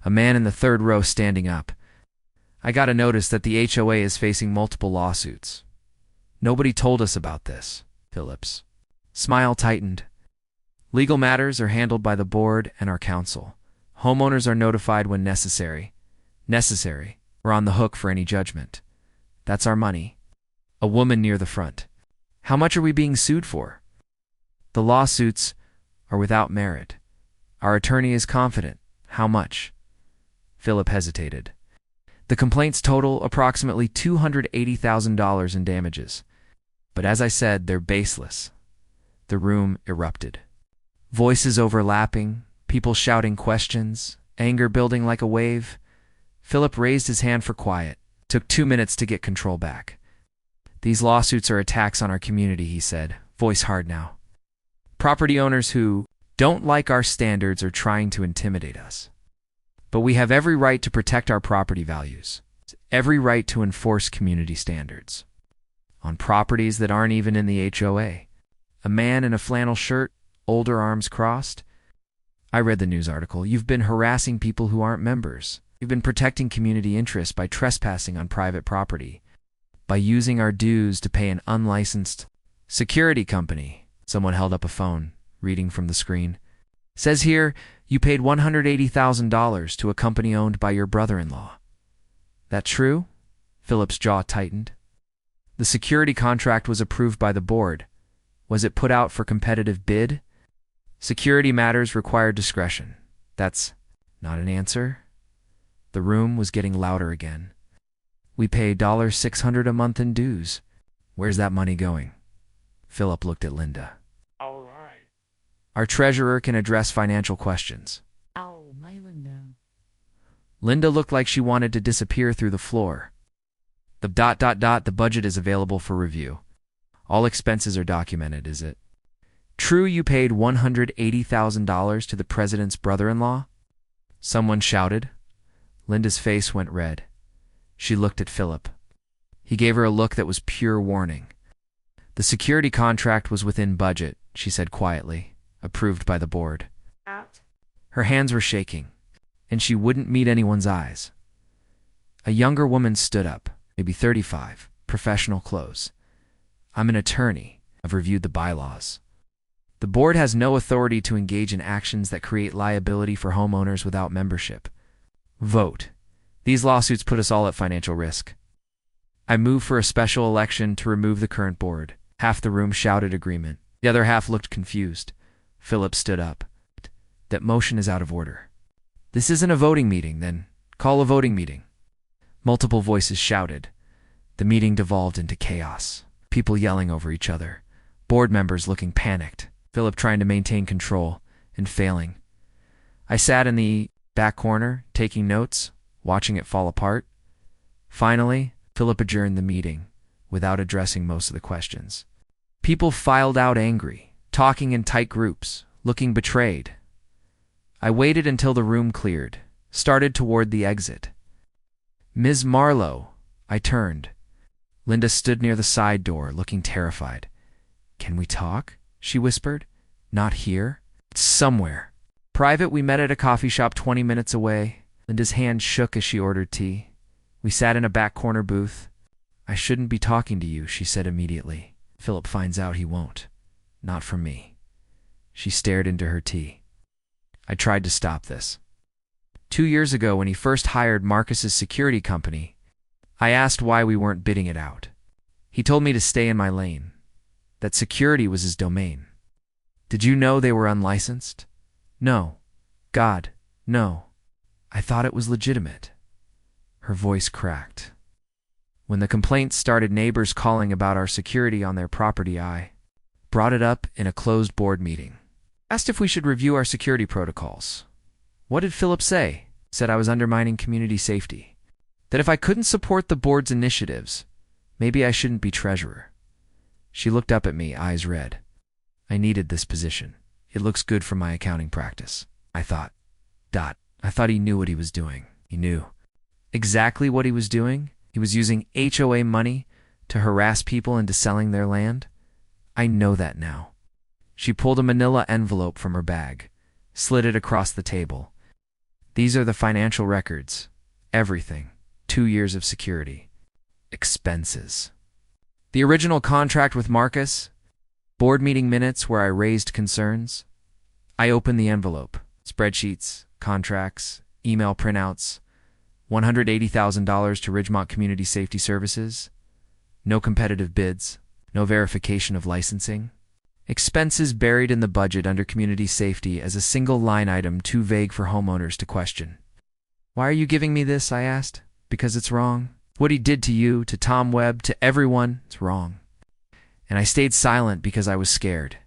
A man in the 3rd row standing up. I got a notice that the HOA is facing multiple lawsuits. Nobody told us about this. Philip's smile tightened. Legal matters are handled by the board and our council. Homeowners are notified when necessary. We're on the hook for any judgment. That's our money. A woman near the front. How much are we being sued for? The lawsuits are without merit. Our attorney is confident. How much? Philip hesitated. The complaints total approximately $280,000 in damages. But as I said, they're baseless. The room erupted. Voices overlapping, people shouting questions, anger building like a wave. Philip raised his hand for quiet. Took 2 minutes to get control back. These lawsuits are attacks on our community, he said, voice hard now. Property owners who don't like our standards are trying to intimidate us. But we have every right to protect our property values, every right to enforce community standards. On properties that aren't even in the HOA. A man in a flannel shirt, older arms crossed. I read the news article. You've been harassing people who aren't members. You've been protecting community interests by trespassing on private property, by using our dues to pay an unlicensed security company. Someone held up a phone, reading from the screen. Says here, you paid $180,000 to a company owned by your brother-in-law. That true? Philip's jaw tightened. The security contract was approved by the board. Was it put out for competitive bid? Security matters require discretion. That's not an answer. The room was getting louder again. We pay $600 a month in dues. Where's that money going? Philip looked at Linda. All right. Our treasurer can address financial questions. Oh, my Linda. Linda looked like she wanted to disappear through the floor. The budget is available for review. All expenses are documented, is it? True you paid $180,000 to the president's brother-in-law? Someone shouted. Linda's face went red. She looked at Philip. He gave her a look that was pure warning. The security contract was within budget, she said quietly, approved by the board. Out. Her hands were shaking, and she wouldn't meet anyone's eyes. A younger woman stood up, maybe 35, professional clothes. I'm an attorney. I've reviewed the bylaws. The board has no authority to engage in actions that create liability for homeowners without membership. Vote. These lawsuits put us all at financial risk. I move for a special election to remove the current board. Half the room shouted agreement. The other half looked confused. Philip stood up. That motion is out of order. This isn't a voting meeting, then. Call a voting meeting. Multiple voices shouted. The meeting devolved into chaos. People yelling over each other. Board members looking panicked. Philip trying to maintain control and failing. I sat in the back corner, taking notes, watching it fall apart. Finally, Philip adjourned the meeting, without addressing most of the questions. People filed out angry, talking in tight groups, looking betrayed. I waited until the room cleared, started toward the exit. Ms. Marlowe, I turned. Linda stood near the side door, looking terrified. Can we talk? She whispered. Not here. It's somewhere. Private, we met at a coffee shop 20 minutes away. Linda's hand shook as she ordered tea. We sat in a back corner booth. I shouldn't be talking to you, she said immediately. Philip finds out he won't. Not from me. She stared into her tea. I tried to stop this. 2 years ago, when he first hired Marcus's security company, I asked why we weren't bidding it out. He told me to stay in my lane, that security was his domain. Did you know they were unlicensed? No. God, no. I thought it was legitimate. Her voice cracked. When the complaints started neighbors calling about our security on their property, I brought it up in a closed board meeting. Asked if we should review our security protocols. What did Philip say? Said I was undermining community safety. That if I couldn't support the board's initiatives, maybe I shouldn't be treasurer. She looked up at me, eyes red. I needed this position. It looks good for my accounting practice. I thought. I thought he knew what he was doing. He knew exactly what he was doing. He was using HOA money to harass people into selling their land. I know that now. She pulled a manila envelope from her bag, slid it across the table. These are the financial records. Everything. 2 years of security. Expenses. The original contract with Marcus. Board meeting minutes where I raised concerns. I opened the envelope. Spreadsheets, contracts, email printouts. $180,000 to Ridgemont Community Safety Services. No competitive bids. No verification of licensing. Expenses buried in the budget under community safety as a single line item too vague for homeowners to question. Why are you giving me this? I asked. Because it's wrong. What he did to you, to Tom Webb, to everyone, it's wrong. And I stayed silent because I was scared.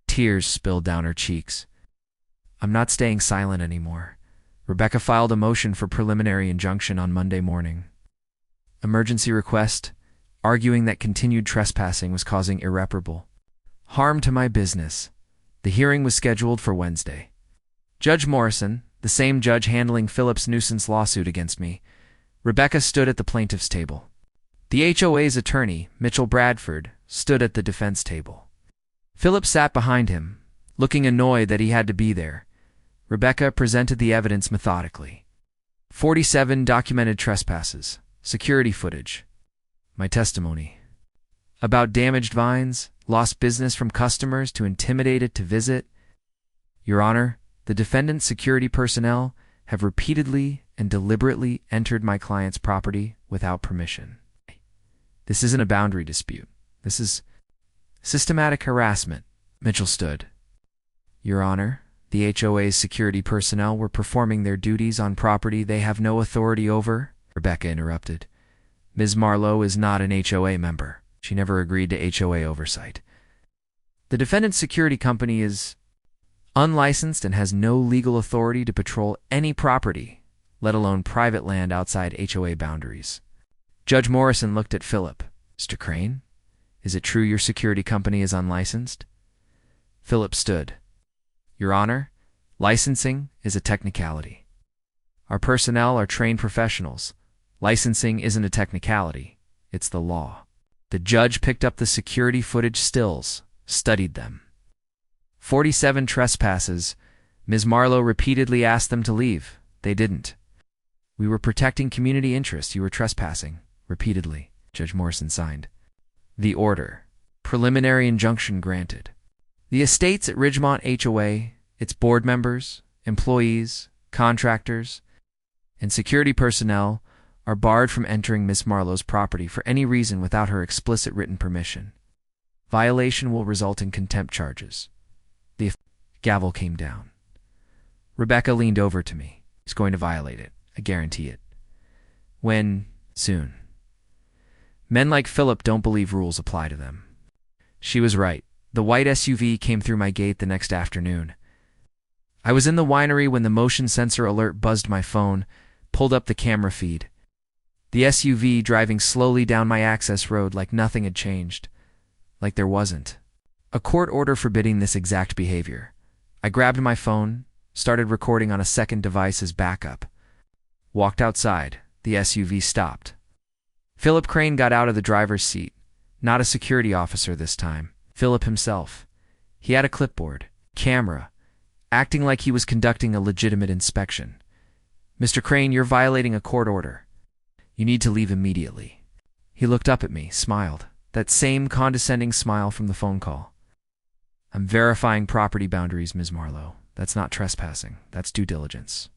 Tears spilled down her cheeks. I'm not staying silent anymore. Rebecca filed a motion for preliminary injunction on Monday morning. Emergency request, arguing that continued trespassing was causing irreparable harm to my business. The hearing was scheduled for Wednesday. Judge Morrison, the same judge handling Philip's nuisance lawsuit against me, Rebecca stood at the plaintiff's table. The HOA's attorney, Mitchell Bradford, stood at the defense table. Philip sat behind him, looking annoyed that he had to be there. Rebecca presented the evidence methodically. 47 documented trespasses, security footage. My testimony. About damaged vines, lost business from customers too intimidated to visit. Your Honor, the defendant's security personnel have repeatedly and deliberately entered my client's property without permission. This isn't a boundary dispute. This is systematic harassment. Mitchell stood. Your Honor, the HOA's security personnel were performing their duties on property they have no authority over. Rebecca interrupted. Ms. Marlowe is not an HOA member. She never agreed to HOA oversight. The defendant's security company is unlicensed and has no legal authority to patrol any property, let alone private land outside HOA boundaries. Judge Morrison looked at Philip. Mr. Crane, is it true your security company is unlicensed? Philip stood. Your Honor, licensing is a technicality. Our personnel are trained professionals. Licensing isn't a technicality, it's the law. The judge picked up the security footage stills, studied them. 47 trespasses. Ms. Marlowe repeatedly asked them to leave. They didn't. We were protecting community interests. You were trespassing. Repeatedly. Judge Morrison signed. The order. Preliminary injunction granted. The estates at Ridgemont HOA, its board members, employees, contractors, and security personnel are barred from entering Miss Marlowe's property for any reason without her explicit written permission. Violation will result in contempt charges. The gavel came down. Rebecca leaned over to me. He's going to violate it. I guarantee it. When? Soon. Men like Philip don't believe rules apply to them. She was right. The white SUV came through my gate the next afternoon. I was in the winery when the motion sensor alert buzzed my phone, pulled up the camera feed. The SUV driving slowly down my access road like nothing had changed. Like there wasn't. A court order forbidding this exact behavior. I grabbed my phone, started recording on a second device as backup. Walked outside. The SUV stopped. Philip Crane got out of the driver's seat. Not a security officer this time. Philip himself. He had a clipboard, camera, acting like he was conducting a legitimate inspection. Mr. Crane, you're violating a court order. You need to leave immediately. He looked up at me, smiled. That same condescending smile from the phone call. I'm verifying property boundaries, Ms. Marlowe. That's not trespassing. That's due diligence.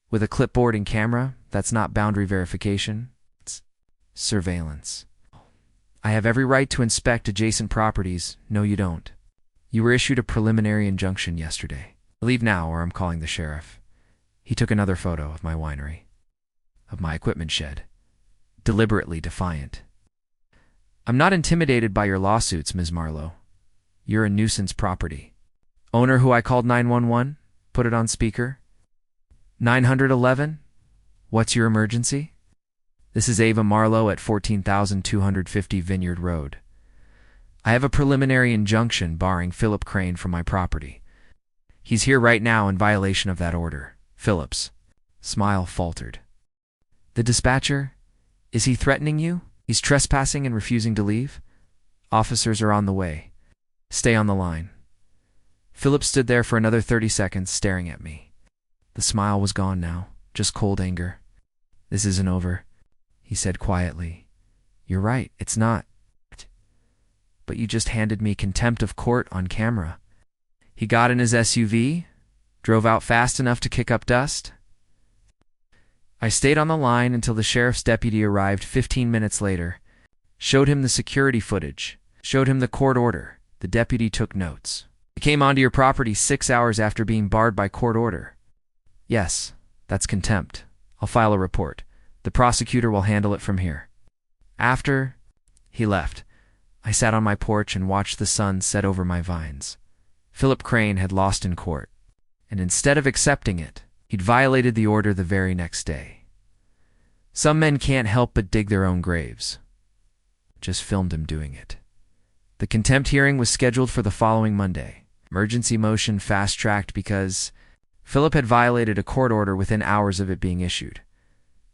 With a clipboard and camera, that's not boundary verification. It's surveillance. I have every right to inspect adjacent properties. No, you don't. You were issued a preliminary injunction yesterday. Leave now or I'm calling the sheriff. He took another photo of my winery, of my equipment shed. deliberately defiant. I'm not intimidated by your lawsuits, Ms. Marlowe. You're a nuisance property. Owner who I called 911? Put it on speaker. 911? What's your emergency? This is Ava Marlowe at 14,250 Vineyard Road. I have a preliminary injunction barring Philip Crane from my property. He's here right now in violation of that order. Philip's smile faltered. The dispatcher? Is he threatening you? He's trespassing and refusing to leave? Officers are on the way. Stay on the line. Philip stood there for another 30 seconds, staring at me. The smile was gone now, just cold anger. This isn't over, he said quietly. You're right, it's not. But you just handed me contempt of court on camera. He got in his SUV, drove out fast enough to kick up dust. I stayed on the line until the sheriff's deputy arrived 15 minutes later, showed him the security footage, showed him the court order. The deputy took notes. I came onto your property 6 hours after being barred by court order. Yes, that's contempt. I'll file a report. The prosecutor will handle it from here. After he left, I sat on my porch and watched the sun set over my vines. Philip Crane had lost in court, and instead of accepting it, he'd violated the order the very next day. Some men can't help but dig their own graves. Just filmed him doing it. The contempt hearing was scheduled for the following Monday. Emergency motion fast-tracked because Philip had violated a court order within hours of it being issued.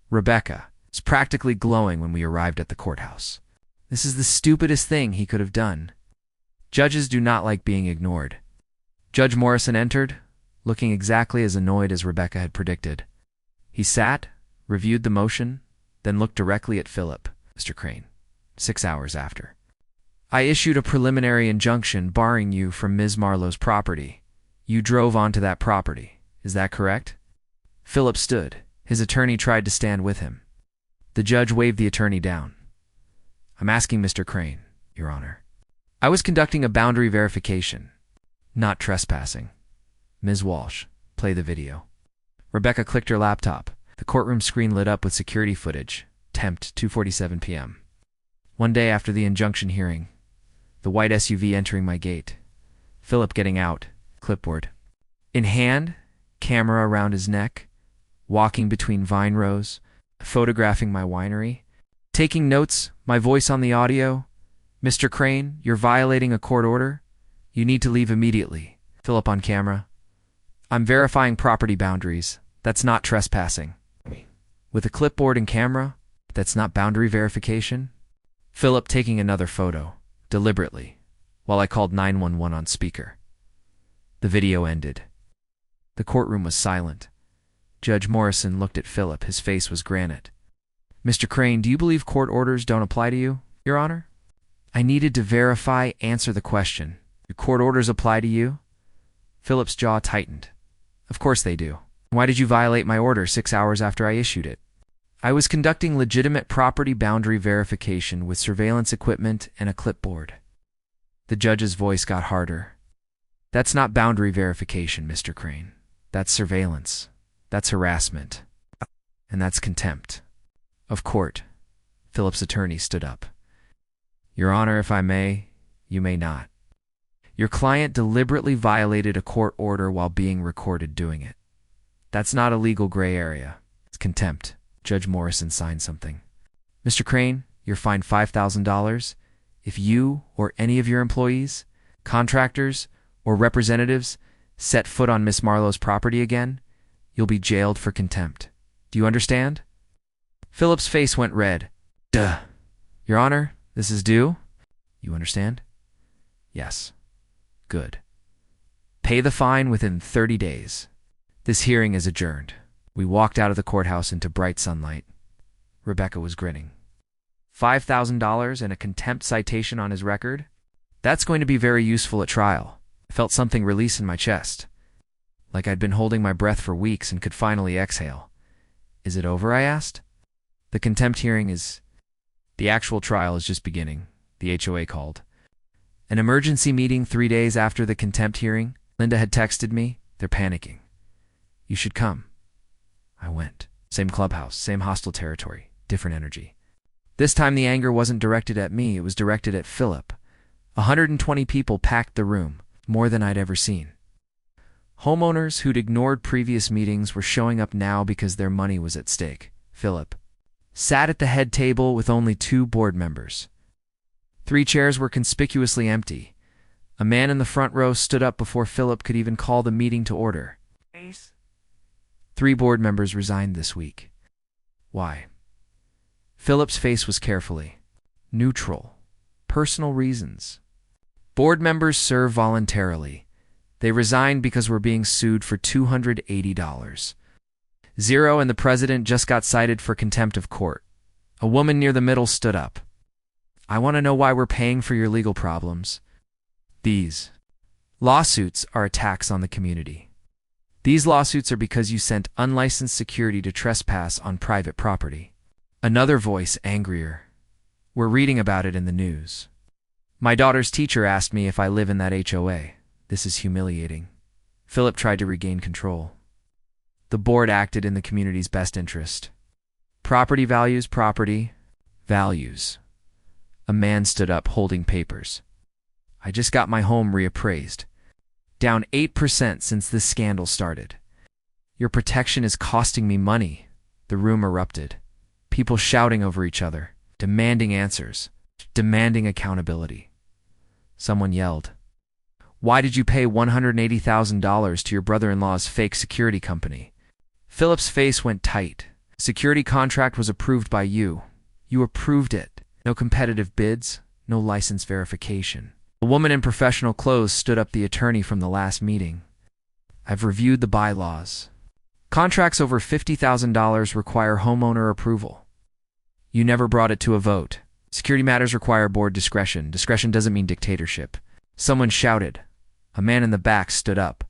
Rebecca was practically glowing when we arrived at the courthouse. This is the stupidest thing he could have done. Judges do not like being ignored. Judge Morrison entered, looking exactly as annoyed as Rebecca had predicted. He sat, reviewed the motion, then looked directly at Philip, Mr. Crane, 6 hours after. I issued a preliminary injunction barring you from Ms. Marlowe's property. You drove onto that property. Is that correct? Philip stood. His attorney tried to stand with him. The judge waved the attorney down. I'm asking Mr. Crane, Your Honor. I was conducting a boundary verification, not trespassing. Ms. Walsh, play the video. Rebecca clicked her laptop. The courtroom screen lit up with security footage. Tempt, 2:47 p.m. One day after the injunction hearing, the white SUV entering my gate. Philip getting out, clipboard in hand, camera around his neck, walking between vine rows, photographing my winery, taking notes, my voice on the audio. Mr. Crane, you're violating a court order. You need to leave immediately. Philip on camera. I'm verifying property boundaries. That's not trespassing. With a clipboard and camera, that's not boundary verification. Philip taking another photo, deliberately, while I called 911 on speaker. The video ended. The courtroom was silent. Judge Morrison looked at Philip. His face was granite. Mr. Crane, do you believe court orders don't apply to you, Your Honor? I needed to verify, answer the question. Do court orders apply to you? Philip's jaw tightened. Of course they do. Why did you violate my order 6 hours after I issued it? I was conducting legitimate property boundary verification with surveillance equipment and a clipboard. The judge's voice got harder. That's not boundary verification, Mr. Crane. That's surveillance. That's harassment. And that's contempt. Of court. Philip's attorney stood up. Your Honor, if I may, you may not. Your client deliberately violated a court order while being recorded doing it. That's not a legal gray area. It's contempt. Judge Morrison signed something. Mr. Crane, you're fined $5,000 if you or any of your employees, contractors, or representatives set foot on Miss Marlowe's property again. You'll be jailed for contempt. Do you understand? Philip's face went red. Duh. Your Honor, this is due? You understand? Yes. Good. Pay the fine within 30 days. This hearing is adjourned. We walked out of the courthouse into bright sunlight. Rebecca was grinning. $5,000 and a contempt citation on his record? That's going to be very useful at trial. I felt something release in my chest, like I'd been holding my breath for weeks and could finally exhale. Is it over? I asked. The contempt hearing is... The actual trial is just beginning, the HOA called. An emergency meeting 3 days after the contempt hearing. Linda had texted me. They're panicking. You should come. I went. Same clubhouse, same hostile territory, different energy. This time the anger wasn't directed at me, it was directed at Philip. 120 people packed the room, more than I'd ever seen. Homeowners who'd ignored previous meetings were showing up now because their money was at stake. Philip sat at the head table with only 2 board members. 3 chairs were conspicuously empty. A man in the front row stood up before Philip could even call the meeting to order. 3 board members resigned this week. Why? Philip's face was carefully neutral. Personal reasons. Board members serve voluntarily. They resigned because we're being sued for $280. Zero and the president just got cited for contempt of court. A woman near the middle stood up. I want to know why we're paying for your legal problems. These lawsuits are attacks on the community. These lawsuits are because you sent unlicensed security to trespass on private property. Another voice, angrier. We're reading about it in the news. My daughter's teacher asked me if I live in that HOA. This is humiliating. Philip tried to regain control. The board acted in the community's best interest. Property values, property values. A man stood up holding papers. I just got my home reappraised. Down 8% since this scandal started. Your protection is costing me money. The room erupted. People shouting over each other, demanding answers, demanding accountability. Someone yelled, "Why did you pay $180,000 to your brother-in-law's fake security company?" Philip's face went tight. Security contract was approved by you. You approved it. No competitive bids, no license verification. A woman in professional clothes stood up, the attorney from the last meeting. I've reviewed the bylaws. Contracts over $50,000 require homeowner approval. You never brought it to a vote. Security matters require board discretion. Discretion doesn't mean dictatorship. Someone shouted. A man in the back stood up.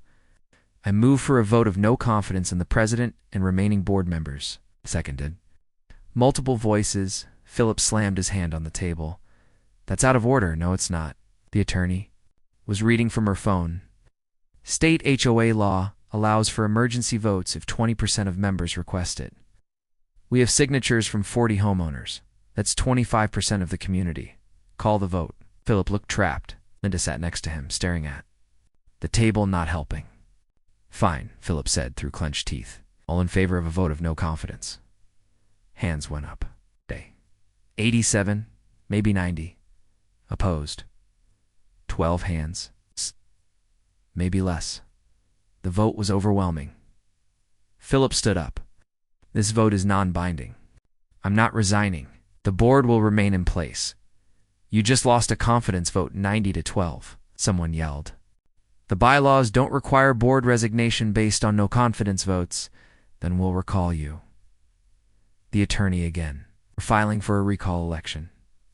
I move for a vote of no confidence in the president and remaining board members. Seconded. Multiple voices. Philip slammed his hand on the table. That's out of order. No, it's not. The attorney was reading from her phone. State HOA law allows for emergency votes if 20% of members request it. We have signatures from 40 homeowners. That's 25% of the community. Call the vote. Philip looked trapped. Linda sat next to him, staring at the table, not helping. Fine, Philip said through clenched teeth. All in favor of a vote of no confidence. Hands went up. 87, maybe 90. Opposed. 12 hands. Maybe less. The vote was overwhelming. Philip stood up. This vote is non-binding. I'm not resigning. The board will remain in place. You just lost a confidence vote 90-12, someone yelled. The bylaws don't require board resignation based on no confidence votes. Then we'll recall you. The attorney again. We're filing for a recall election.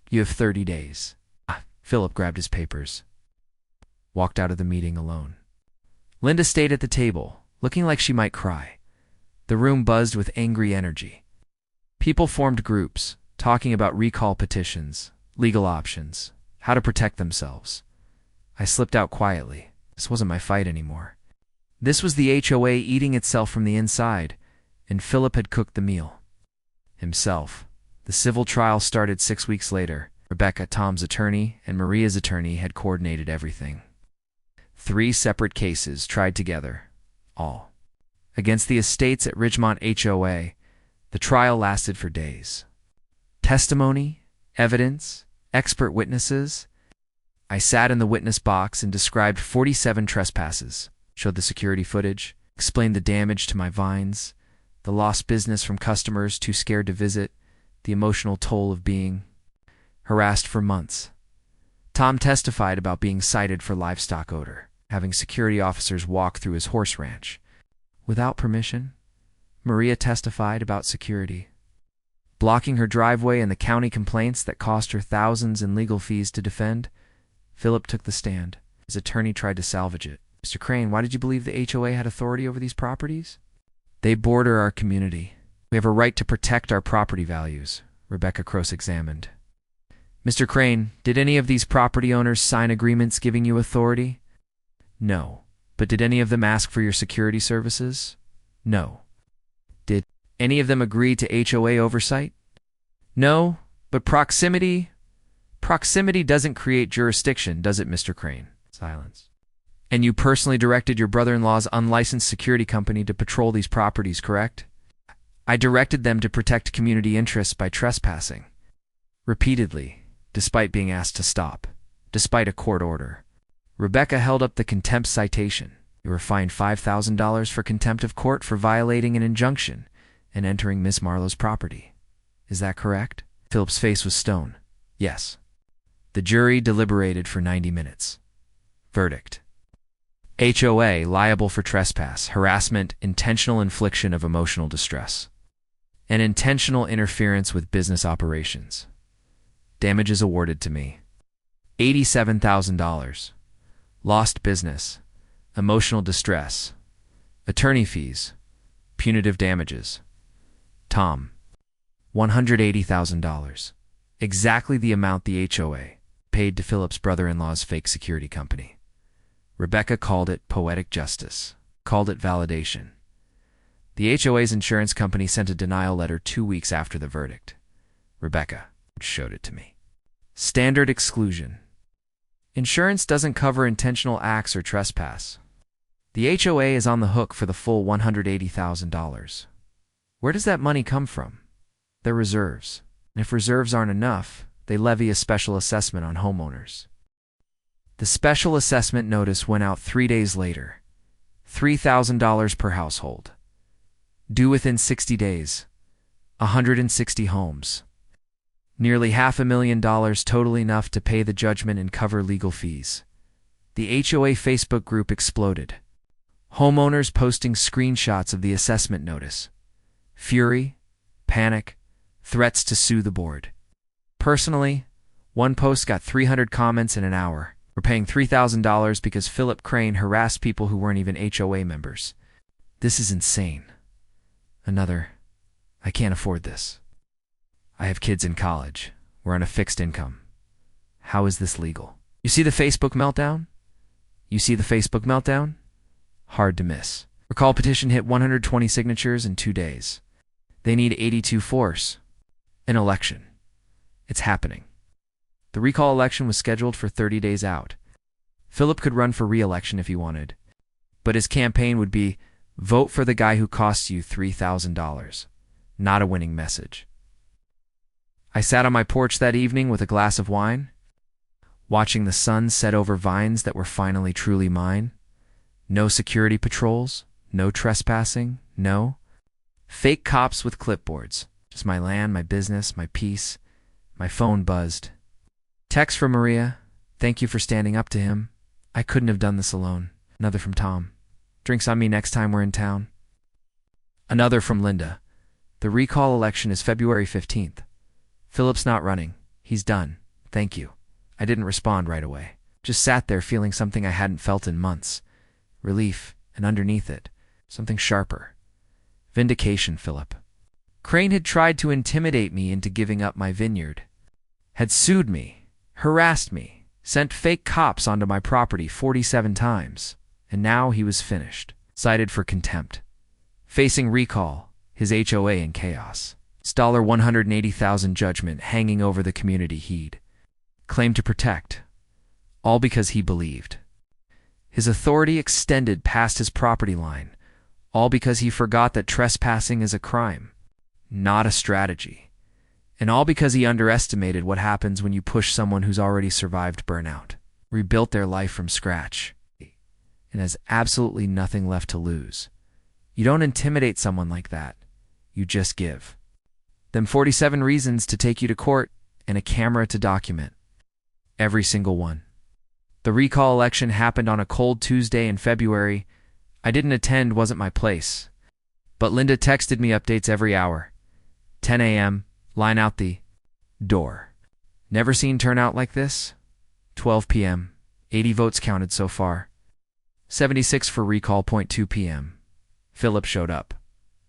You have 30 days. Philip grabbed his papers. Walked out of the meeting alone. Linda stayed at the table, looking like she might cry. The room buzzed with angry energy. People formed groups, talking about recall petitions, legal options, how to protect themselves. I slipped out quietly. This wasn't my fight anymore. This was the HOA eating itself from the inside, and Philip had cooked the meal. Himself. The civil trial started 6 weeks later. Rebecca, Tom's attorney, and Maria's attorney had coordinated everything. 3 separate cases tried together. All against the estates at Ridgemont HOA. The trial lasted for days. Testimony, evidence, expert witnesses. I sat in the witness box and described 47 trespasses, showed the security footage, explained the damage to my vines, the lost business from customers too scared to visit, the emotional toll of being harassed for months. Tom testified about being cited for livestock odor, having security officers walk through his horse ranch without permission. Maria testified about security, blocking her driveway and the county complaints that cost her thousands in legal fees to defend. Philip took the stand. His attorney tried to salvage it. Mr. Crane, why did you believe the HOA had authority over these properties? They border our community. We have a right to protect our property values, Rebecca cross-examined. Mr. Crane, did any of these property owners sign agreements giving you authority? No. But did any of them ask for your security services? No. Did any of them agree to HOA oversight? No. But proximity doesn't create jurisdiction, does it, Mr. Crane? Silence. And you personally directed your brother-in-law's unlicensed security company to patrol these properties, correct? I directed them to protect community interests by trespassing. Repeatedly, despite being asked to stop, despite a court order. Rebecca held up the contempt citation. You were fined $5,000 for contempt of court for violating an injunction and entering Miss Marlowe's property. Is that correct? Philip's face was stone. Yes. The jury deliberated for 90 minutes. Verdict. HOA liable for trespass, harassment, intentional infliction of emotional distress, and intentional interference with business operations. Damages awarded to me. $87,000. Lost business, emotional distress, attorney fees, punitive damages. Tom. $180,000. Exactly the amount the HOA paid to Philip's brother-in-law's fake security company. Rebecca called it poetic justice, called it validation. The HOA's insurance company sent a denial letter 2 weeks after the verdict. Rebecca showed it to me. Standard exclusion. Insurance doesn't cover intentional acts or trespass. The HOA is on the hook for the full $180,000. Where does that money come from? Their reserves. And if reserves aren't enough, they levy a special assessment on homeowners. The special assessment notice went out 3 days later. $3,000 per household. Due within 60 days. 160 homes. Nearly $500,000 total, enough to pay the judgment and cover legal fees. The HOA Facebook group exploded. Homeowners posting screenshots of the assessment notice. Fury, panic, threats to sue the board. Personally, one post got 300 comments in an hour. We're paying $3,000 because Philip Crane harassed people who weren't even HOA members. This is insane. Another, I can't afford this. I have kids in college. We're on a fixed income. How is this legal? You see the Facebook meltdown? You see the Facebook meltdown? Hard to miss. Recall petition hit 120 signatures in 2 days. They need 82 force. An election. It's happening. The recall election was scheduled for 30 days out. Philip could run for re-election if he wanted, but his campaign would be, vote for the guy who costs you $3,000. Not a winning message. I sat on my porch that evening with a glass of wine, watching the sun set over vines that were finally truly mine. No security patrols, no trespassing, no fake cops with clipboards. Just my land, my business, my peace. My phone buzzed. Text from Maria. Thank you for standing up to him. I couldn't have done this alone. Another from Tom. Drinks on me next time we're in town. Another from Linda. The recall election is February 15th. Philip's not running. He's done. Thank you. I didn't respond right away. Just sat there feeling something I hadn't felt in months. Relief, and underneath it, something sharper. Vindication, Philip. Crane had tried to intimidate me into giving up my vineyard. Had sued me, harassed me, sent fake cops onto my property 47 times, and now he was finished, cited for contempt. Facing recall, his HOA in chaos. $180,000 judgment hanging over the community he'd claimed to protect, all because he believed. His authority extended past his property line, all because he forgot that trespassing is a crime, not a strategy, and all because he underestimated what happens when you push someone who's already survived burnout, rebuilt their life from scratch, and has absolutely nothing left to lose. You don't intimidate someone like that. You just give them 47 reasons to take you to court and a camera to document. Every single one. The recall election happened on a cold Tuesday in February. I didn't attend, wasn't my place. But Linda texted me updates every hour. 10 a.m., line out the door. Never seen turnout like this. 12 p.m., 80 votes counted so far. 76 for recall, 2 p.m. Philip showed up.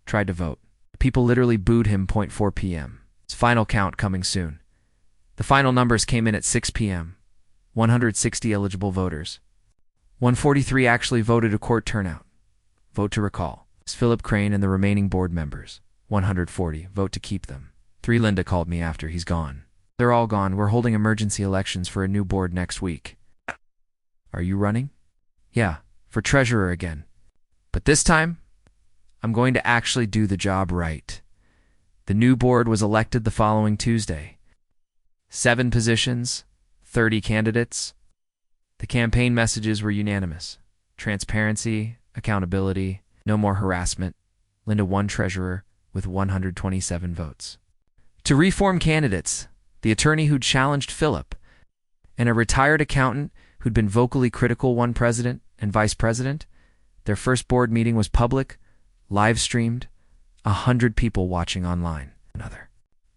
Tried to vote. People literally booed him 4 p.m. His final count coming soon. The final numbers came in at 6 p.m. 160 eligible voters. 143 actually voted a court turnout. Vote to recall. It's Philip Crane and the remaining board members. 140 vote to keep them. 3 Linda called me after he's gone. They're all gone. We're holding emergency elections for a new board next week. Are you running? Yeah, for treasurer again. But this time, I'm going to actually do the job right. The new board was elected the following Tuesday. 7 positions, 30 candidates. The campaign messages were unanimous. Transparency, accountability, no more harassment. Linda won treasurer with 127 votes. To reform candidates, the attorney who'd challenged Philip, and a retired accountant who'd been vocally critical won president and vice president. Their first board meeting was public, live-streamed, 100 people watching online.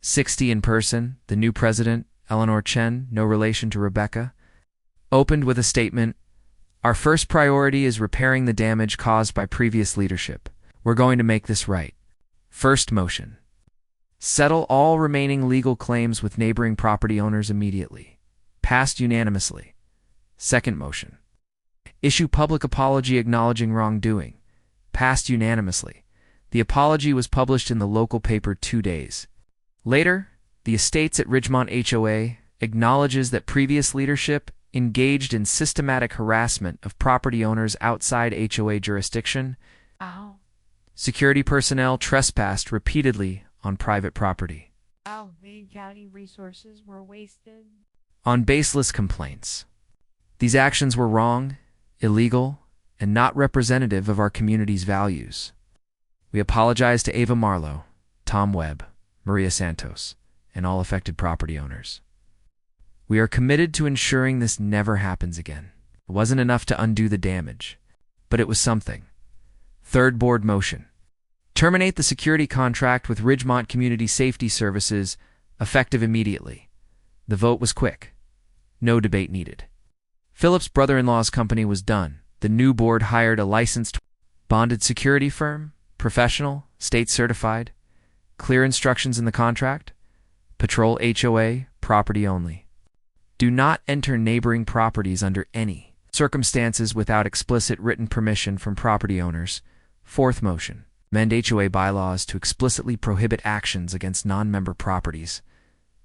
60 in person. The new president, Eleanor Chen, no relation to Rebecca, opened with a statement, "Our first priority is repairing the damage caused by previous leadership. We're going to make this right." First motion. Settle all remaining legal claims with neighboring property owners immediately. Passed unanimously. Second motion. Issue public apology acknowledging wrongdoing. Passed unanimously. The apology was published in the local paper 2 days. Later, the estates at Ridgemont HOA acknowledges that previous leadership engaged in systematic harassment of property owners outside HOA jurisdiction. Ow. Security personnel trespassed repeatedly on private property. The county resources were wasted. On baseless complaints. These actions were wrong, illegal, and not representative of our community's values. We apologize to Ava Marlowe, Tom Webb, Maria Santos, and all affected property owners. We are committed to ensuring this never happens again. It wasn't enough to undo the damage, but it was something. Third board motion. Terminate the security contract with Ridgemont Community Safety Services, effective immediately. The vote was quick. No debate needed. Philip's brother-in-law's company was done. The new board hired a licensed, bonded security firm, professional, state-certified. Clear instructions in the contract. Patrol HOA, property only. Do not enter neighboring properties under any circumstances without explicit written permission from property owners. Fourth motion. Amend HOA bylaws to explicitly prohibit actions against non-member properties.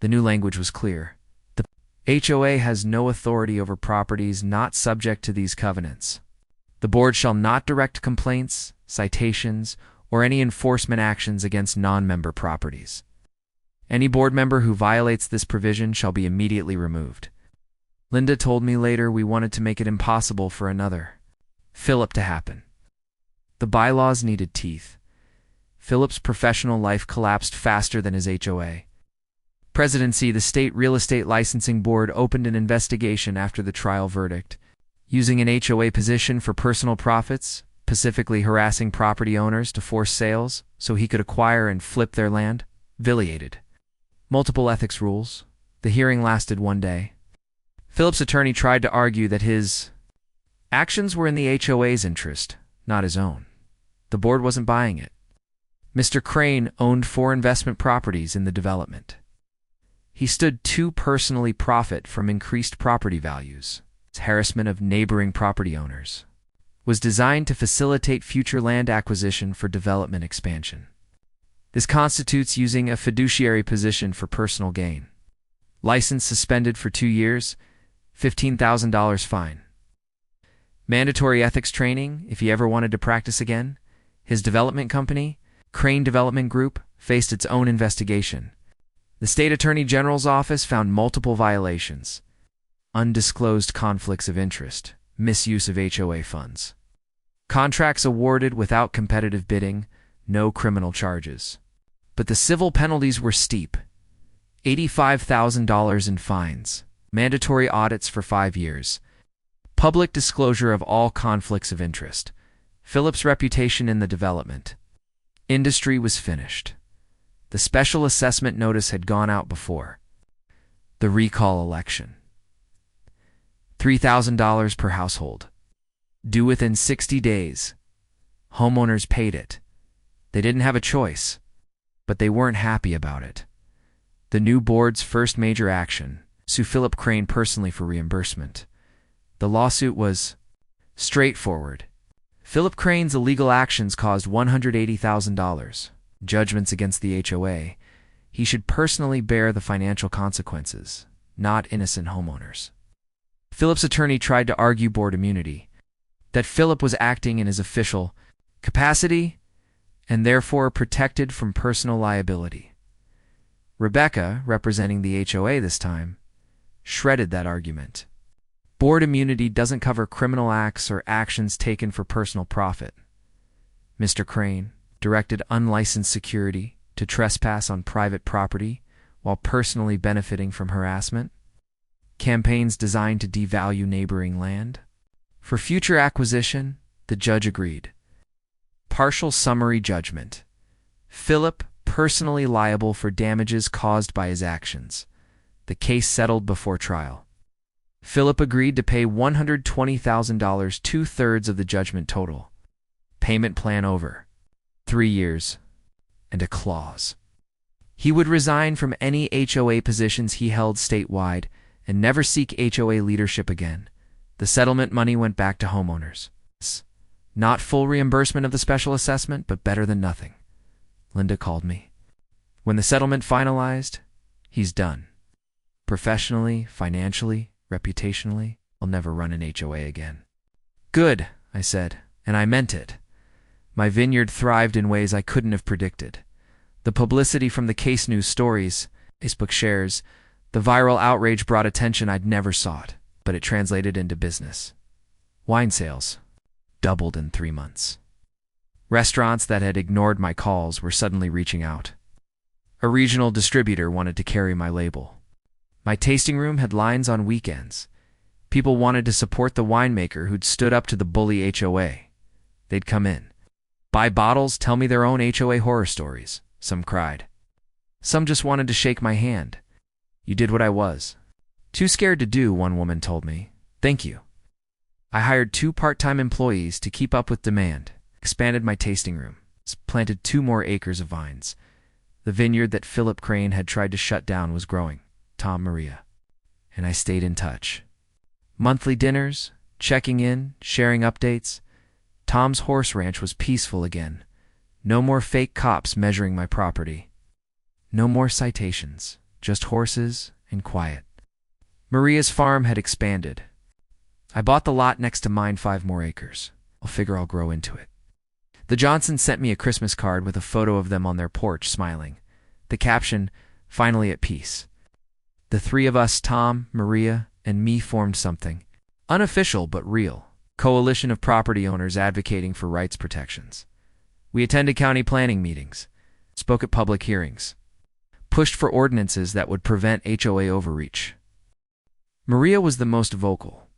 The new language was clear. The HOA has no authority over properties not subject to these covenants. The board shall not direct complaints, citations, or any enforcement actions against non-member properties. Any board member who violates this provision shall be immediately removed. Linda told me later we wanted to make it impossible for another Philip to happen. The bylaws needed teeth. Philip's professional life collapsed faster than his HOA. Presidency, the State Real Estate Licensing Board opened an investigation after the trial verdict. Using an HOA position for personal profits, specifically harassing property owners to force sales so he could acquire and flip their land, violated multiple ethics rules. The hearing lasted 1 day. Philip's attorney tried to argue that his actions were in the HOA's interest, not his own. The board wasn't buying it. Mr. Crane owned 4 investment properties in the development. He stood to personally profit from increased property values. His harassment of neighboring property owners was designed to facilitate future land acquisition for development expansion. This constitutes using a fiduciary position for personal gain. License suspended for 2 years, $15,000 fine. Mandatory ethics training if he ever wanted to practice again. His development company, Crane Development Group, faced its own investigation. The State Attorney General's office found multiple violations: undisclosed conflicts of interest, misuse of HOA funds, contracts awarded without competitive bidding, no criminal charges. But the civil penalties were steep: $85,000 in fines, mandatory audits for 5 years, public disclosure of all conflicts of interest. Philip's reputation in the development industry was finished. The special assessment notice had gone out before the recall election. $3,000 per household, due within 60 days. Homeowners paid it. They didn't have a choice, but they weren't happy about it. The new board's first major action: sue Philip Crane personally for reimbursement. The lawsuit was straightforward. Philip Crane's illegal actions caused $180,000. Judgments against the HOA. he should personally bear the financial consequences, not innocent homeowners. Philip's attorney tried to argue board immunity, that Philip was acting in his official capacity and therefore protected from personal liability. Rebecca, representing the HOA this time, shredded that argument. Board immunity doesn't cover criminal acts or actions taken for personal profit. Mr. Crane directed unlicensed security to trespass on private property while personally benefiting from harassment. Campaigns designed to devalue neighboring land. For future acquisition, the judge agreed. Partial summary judgment. Philip personally liable for damages caused by his actions. The case settled before trial. Philip agreed to pay $120,000, 2/3 of the judgment total. Payment plan over. 3 years. And a clause. He would resign from any HOA positions he held statewide and never seek HOA leadership again. The settlement money went back to homeowners. Not full reimbursement of the special assessment, but better than nothing. Linda called me. When the settlement finalized, he's done. Professionally, financially, reputationally, I'll never run an HOA again. Good, I said, and I meant it. My vineyard thrived in ways I couldn't have predicted. The publicity from the case news stories, Facebook shares, the viral outrage brought attention I'd never sought, but it translated into business. Wine sales doubled in 3 months. Restaurants that had ignored my calls were suddenly reaching out. A regional distributor wanted to carry my label. My tasting room had lines on weekends. People wanted to support the winemaker who'd stood up to the bully HOA. They'd come in, buy bottles, tell me their own HOA horror stories. Some cried. Some just wanted to shake my hand. You did what I was too scared to do, one woman told me. Thank you. I hired 2 part-time employees to keep up with demand, expanded my tasting room, planted 2 more acres of vines. The vineyard that Philip Crane had tried to shut down was growing. Tom, Maria. And I stayed in touch. Monthly dinners, checking in, sharing updates. Tom's horse ranch was peaceful again. No more fake cops measuring my property. No more citations, just horses and quiet. Maria's farm had expanded. I bought the lot next to mine, 5 more acres. I'll figure I'll grow into it. The Johnsons sent me a Christmas card with a photo of them on their porch smiling. The caption, "Finally at peace." The 3 of us, Tom, Maria, and me, formed something. Unofficial but real. Coalition of property owners advocating for rights protections. We attended county planning meetings, spoke at public hearings, pushed for ordinances that would prevent HOA overreach. Maria was the most vocal.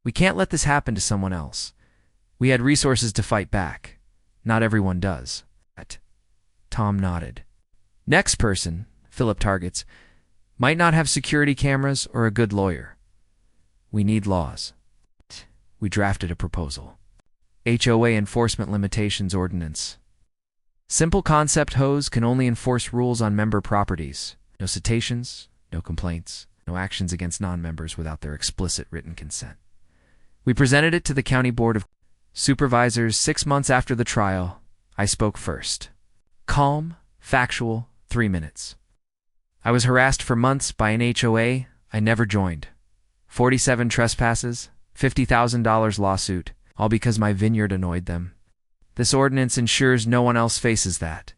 We can't let this happen to someone else. We had resources to fight back. Not everyone does. Tom nodded. Next person, Philip targets, might not have security cameras or a good lawyer. We need laws. We drafted a proposal. HOA Enforcement Limitations Ordinance. Simple concept: HOAs can only enforce rules on member properties. No citations, no complaints, no actions against non-members without their explicit written consent. We presented it to the County Board of Supervisors 6 months after the trial. I spoke first. Calm, factual, 3 minutes. I was harassed for months by an HOA I never joined. 47 trespasses, $50,000 lawsuit, all because my vineyard annoyed them. This ordinance ensures no one else faces that.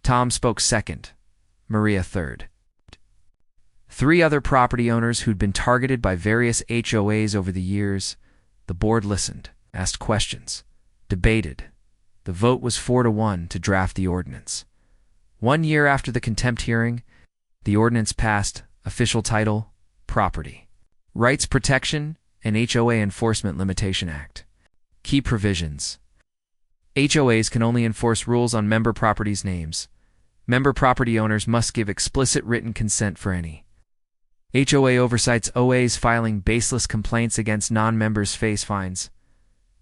Tom spoke second, Maria third. 3 other property owners who'd been targeted by various HOAs over the years. The board listened, asked questions, debated. The vote was 4-1 to draft the ordinance. 1 year after the contempt hearing, the ordinance passed. Official title, Property Rights Protection and HOA Enforcement Limitation Act. Key provisions. HOAs can only enforce rules on member properties' names. Member property owners must give explicit written consent for any. HOA oversights OAs filing baseless complaints against non-members face fines.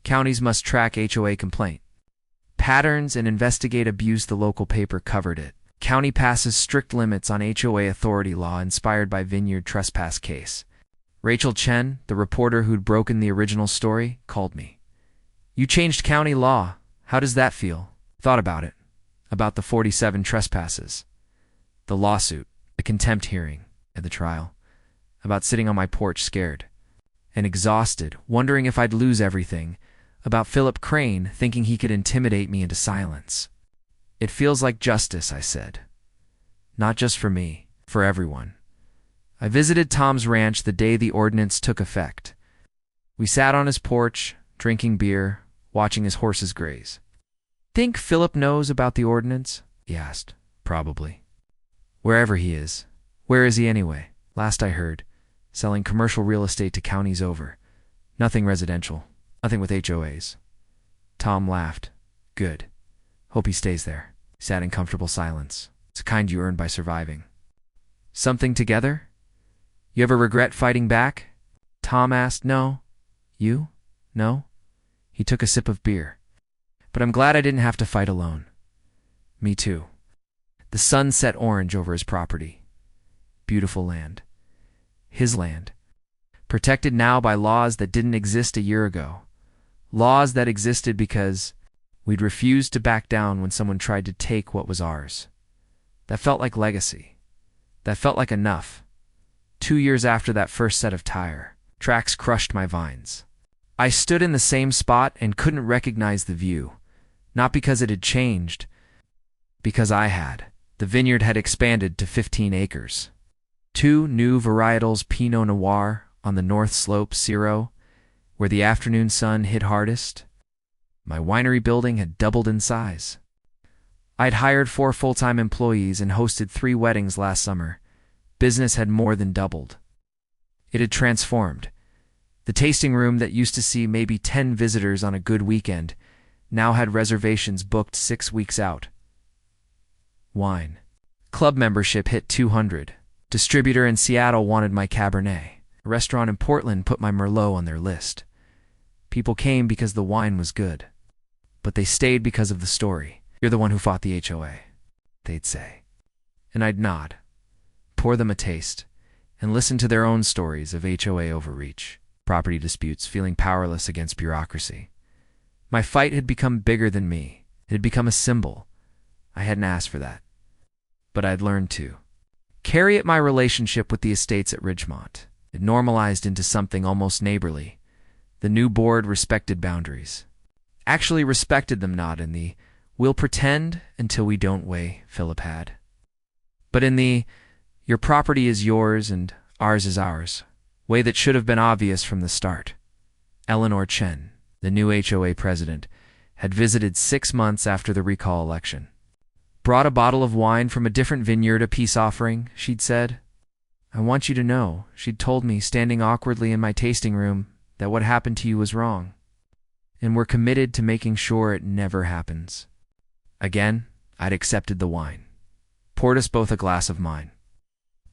Counties must track HOA complaint patterns and investigate abuse. The local paper covered it. County passes strict limits on HOA authority law inspired by Vineyard trespass case. Rachel Chen, the reporter who'd broken the original story, called me. You changed county law. How does that feel? Thought about it. About the 47 trespasses. The lawsuit, the contempt hearing at the trial, about sitting on my porch scared and exhausted, wondering if I'd lose everything, about Philip Crane thinking he could intimidate me into silence. It feels like justice, I said. Not just for me, for everyone. I visited Tom's ranch the day the ordinance took effect. We sat on his porch, drinking beer, watching his horses graze. Think Philip knows about the ordinance? He asked. Probably. Wherever he is. Where is he anyway? Last I heard, selling commercial real estate to counties over. Nothing residential. Nothing with HOAs. Tom laughed. Good. Hope he stays there. He sat in comfortable silence. It's a kind you earn by surviving. Something together? You ever regret fighting back? Tom asked. No. You? No? He took a sip of beer. But I'm glad I didn't have to fight alone. Me too. The sun set orange over his property. Beautiful land. His land. Protected now by laws that didn't exist a year ago. Laws that existed because we'd refused to back down when someone tried to take what was ours. That felt like legacy. That felt like enough. 2 years after that first set of tire tracks crushed my vines. I stood in the same spot and couldn't recognize the view. Not because it had changed, because I had. The vineyard had expanded to 15 acres. 2 new varietals Pinot Noir on the north slope, Zero, where the afternoon sun hit hardest. My winery building had doubled in size. I'd hired 4 full-time employees and hosted 3 weddings last summer. Business had more than doubled. It had transformed. The tasting room that used to see maybe 10 visitors on a good weekend now had reservations booked 6 weeks out. Wine. Club membership hit 200. Distributor in Seattle wanted my Cabernet. A restaurant in Portland put my Merlot on their list. People came because the wine was good. But they stayed because of the story. You're the one who fought the HOA, they'd say. And I'd nod, pour them a taste, and listen to their own stories of HOA overreach, property disputes, feeling powerless against bureaucracy. My fight had become bigger than me. It had become a symbol. I hadn't asked for that. But I'd learned to carry it my relationship with the estates at Ridgemont. It normalized into something almost neighborly. The new board respected boundaries. Actually respected them, not in the we'll pretend until we don't way Philip had, but in the your property is yours and ours is ours way that should have been obvious from the start. Eleanor Chen, the new HOA president, had visited 6 months after the recall election. Brought a bottle of wine from a different vineyard, a peace offering, she'd said. I want you to know, she'd told me, standing awkwardly in my tasting room, that what happened to you was wrong. And we're committed to making sure it never happens. Again, I'd accepted the wine. Poured us both a glass of mine.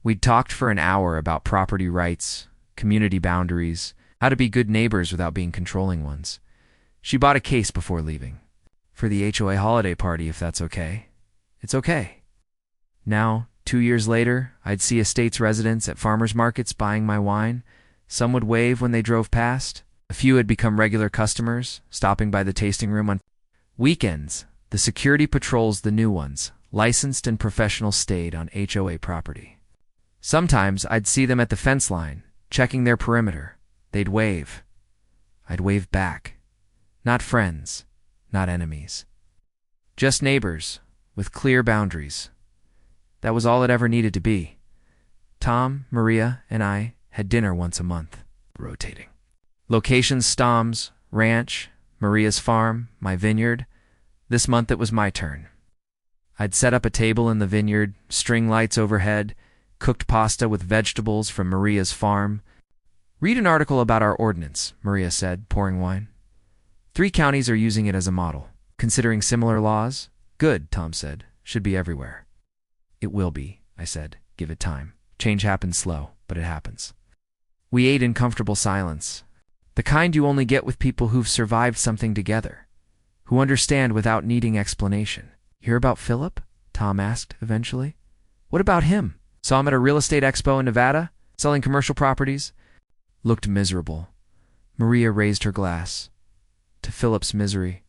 We'd talked for an hour about property rights, community boundaries, how to be good neighbors without being controlling ones. She bought a case before leaving. For the HOA holiday party, if that's okay. It's okay. Now, 2 years later, I'd see estates residents at farmers markets buying my wine. Some would wave when they drove past. A few had become regular customers, stopping by the tasting room on weekends. The security patrols, the new ones, licensed and professional, stayed on HOA property. Sometimes I'd see them at the fence line, checking their perimeter. They'd wave. I'd wave back. Not friends, not enemies. Just neighbors, with clear boundaries. That was all it ever needed to be. Tom, Maria, and I had dinner once a month, rotating. Locations: Stom's ranch, Maria's farm, my vineyard. This month it was my turn. I'd set up a table in the vineyard, string lights overhead, cooked pasta with vegetables from Maria's farm. Read an article about our ordinance, Maria said, pouring wine. 3 counties are using it as a model. Considering similar laws? Good, Tom said. Should be everywhere. It will be, I said. Give it time. Change happens slow, but it happens. We ate in comfortable silence. The kind you only get with people who've survived something together, who understand without needing explanation. Hear about Philip? Tom asked eventually. What about him? Saw him at a real estate expo in Nevada, selling commercial properties. Looked miserable. Maria raised her glass. To Philip's misery.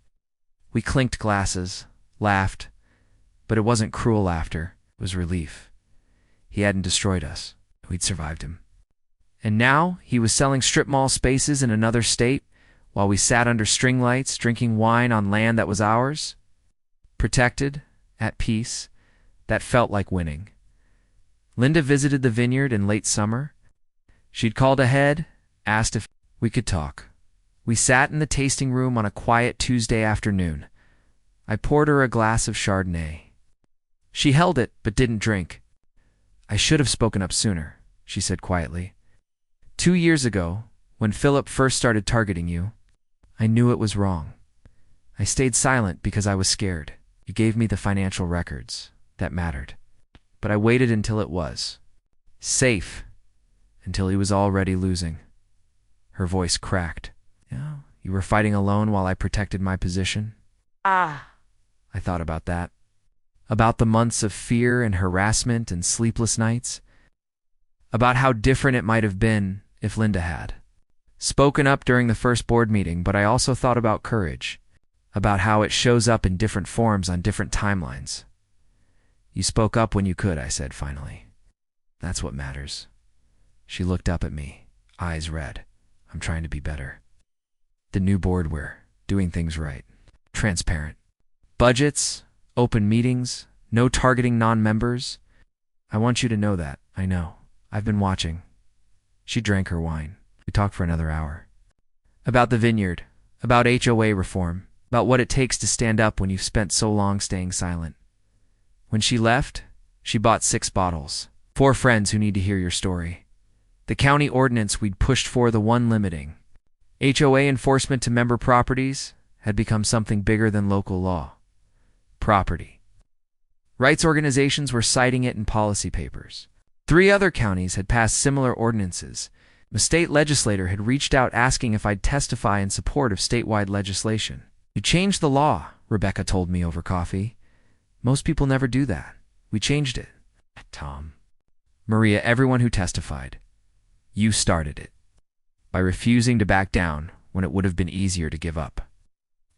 We clinked glasses, laughed, but it wasn't cruel laughter. It was relief. He hadn't destroyed us. We'd survived him. And now he was selling strip mall spaces in another state while we sat under string lights drinking wine on land that was ours. Protected, at peace, that felt like winning. Linda visited the vineyard in late summer. She'd called ahead, asked if we could talk. We sat in the tasting room on a quiet Tuesday afternoon. I poured her a glass of Chardonnay. She held it, but didn't drink. I should have spoken up sooner, she said quietly. 2 years ago, when Philip first started targeting you, I knew it was wrong. I stayed silent because I was scared. You gave me the financial records. That mattered. But I waited until it was safe, until he was already losing. Her voice cracked. Yeah, you were fighting alone while I protected my position? I thought about that. About the months of fear and harassment and sleepless nights. About how different it might have been if Linda had spoken up during the first board meeting, but I also thought about courage, about how it shows up in different forms on different timelines. You spoke up when you could, I said finally. That's what matters. She looked up at me, eyes red. I'm trying to be better. The new board, we're doing things right. Transparent. Budgets, open meetings, no targeting non-members. I want you to know that. I know. I've been watching. She drank her wine. We talked for another hour. About the vineyard, about HOA reform, about what it takes to stand up when you've spent so long staying silent. When she left, she bought 6 bottles. 4 friends who need to hear your story. The county ordinance we'd pushed for, the one limiting HOA enforcement to member properties, had become something bigger than local law. Property rights organizations were citing it in policy papers. 3 other counties had passed similar ordinances. A state legislator had reached out asking if I'd testify in support of statewide legislation. You changed the law, Rebecca told me over coffee. Most people never do that. We changed it. Tom. Maria, everyone who testified. You started it. By refusing to back down when it would have been easier to give up.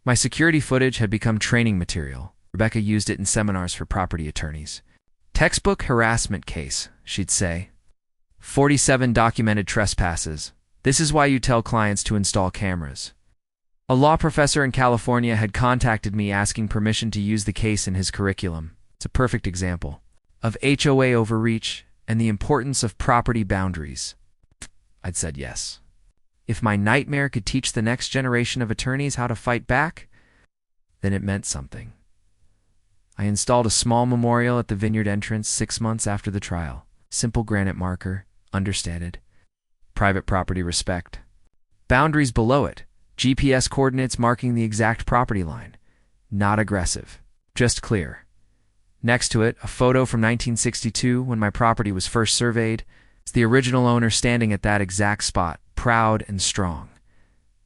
My security footage had become training material. Rebecca used it in seminars for property attorneys. Textbook harassment case, she'd say. 47 documented trespasses. This is why you tell clients to install cameras. A law professor in California had contacted me asking permission to use the case in his curriculum. It's a perfect example of HOA overreach and the importance of property boundaries. I'd said yes. If my nightmare could teach the next generation of attorneys how to fight back, then it meant something. I installed a small memorial at the vineyard entrance 6 months after the trial. Simple granite marker, understated. Private property respect. Boundaries below it. GPS coordinates marking the exact property line. Not aggressive, just clear. Next to it, a photo from 1962 when my property was first surveyed. It's the original owner standing at that exact spot, proud and strong.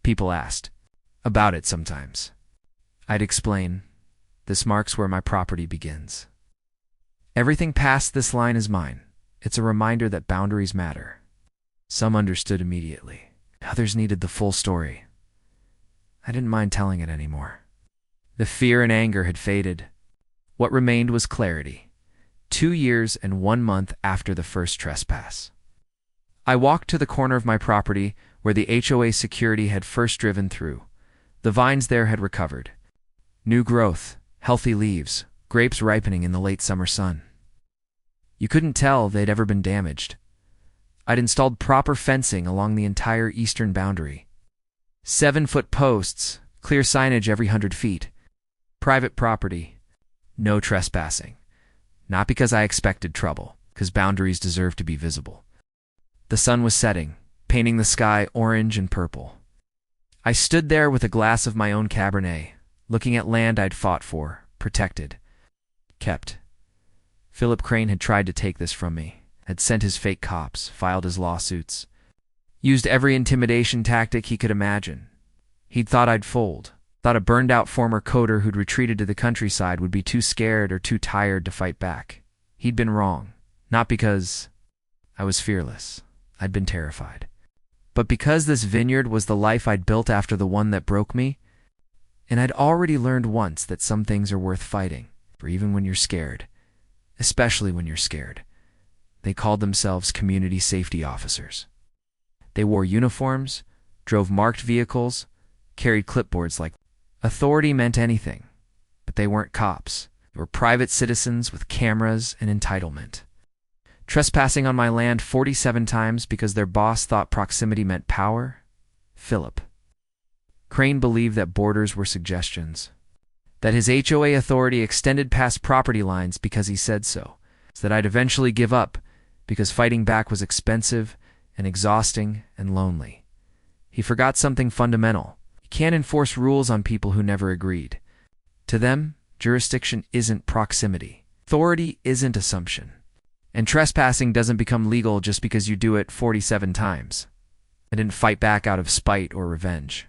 People asked about it sometimes. I'd explain, this marks where my property begins. Everything past this line is mine. It's a reminder that boundaries matter. Some understood immediately. Others needed the full story. I didn't mind telling it anymore. The fear and anger had faded. What remained was clarity. 2 years and 1 month after the first trespass. I walked to the corner of my property where the HOA security had first driven through. The vines there had recovered. New growth, healthy leaves, grapes ripening in the late summer sun. You couldn't tell they'd ever been damaged. I'd installed proper fencing along the entire eastern boundary. 7-foot posts, clear signage every 100 feet. Private property, no trespassing. Not because I expected trouble, because boundaries deserve to be visible. The sun was setting, painting the sky orange and purple. I stood there with a glass of my own Cabernet, looking at land I'd fought for, protected, kept. Philip Crane had tried to take this from me, had sent his fake cops, filed his lawsuits, used every intimidation tactic he could imagine. He'd thought I'd fold, thought a burned-out former coder who'd retreated to the countryside would be too scared or too tired to fight back. He'd been wrong, not because I was fearless. I'd been terrified. But because this vineyard was the life I'd built after the one that broke me, and I'd already learned once that some things are worth fighting for even when you're scared, especially when you're scared. They called themselves community safety officers. They wore uniforms, drove marked vehicles, carried clipboards like authority meant anything, but they weren't cops. They were private citizens with cameras and entitlement. Trespassing on my land 47 times because their boss thought proximity meant power? Philip. Crane believed that borders were suggestions, that his HOA authority extended past property lines because he said so, that I'd eventually give up because fighting back was expensive and exhausting and lonely. He forgot something fundamental. You can't enforce rules on people who never agreed. To them, jurisdiction isn't proximity. Authority isn't assumption. And trespassing doesn't become legal just because you do it 47 times. I didn't fight back out of spite or revenge.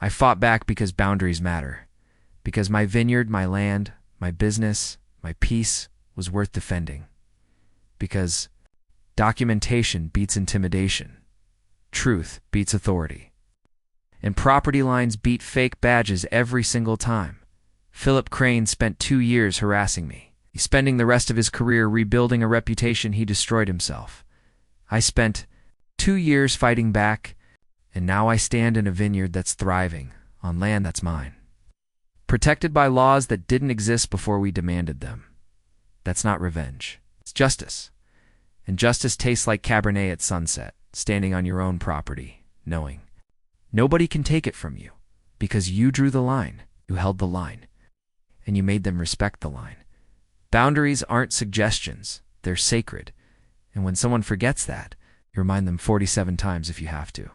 I fought back because boundaries matter. Because my vineyard, my land, my business, my peace was worth defending. Because documentation beats intimidation. Truth beats authority. And property lines beat fake badges every single time. Philip Crane spent 2 years harassing me. He's spending the rest of his career rebuilding a reputation he destroyed himself. I spent 2 years fighting back, and now I stand in a vineyard that's thriving, on land that's mine. Protected by laws that didn't exist before we demanded them. That's not revenge. It's justice. And justice tastes like Cabernet at sunset, standing on your own property, knowing nobody can take it from you, because you drew the line, you held the line, and you made them respect the line. Boundaries aren't suggestions, they're sacred, and when someone forgets that, you remind them 47 times if you have to.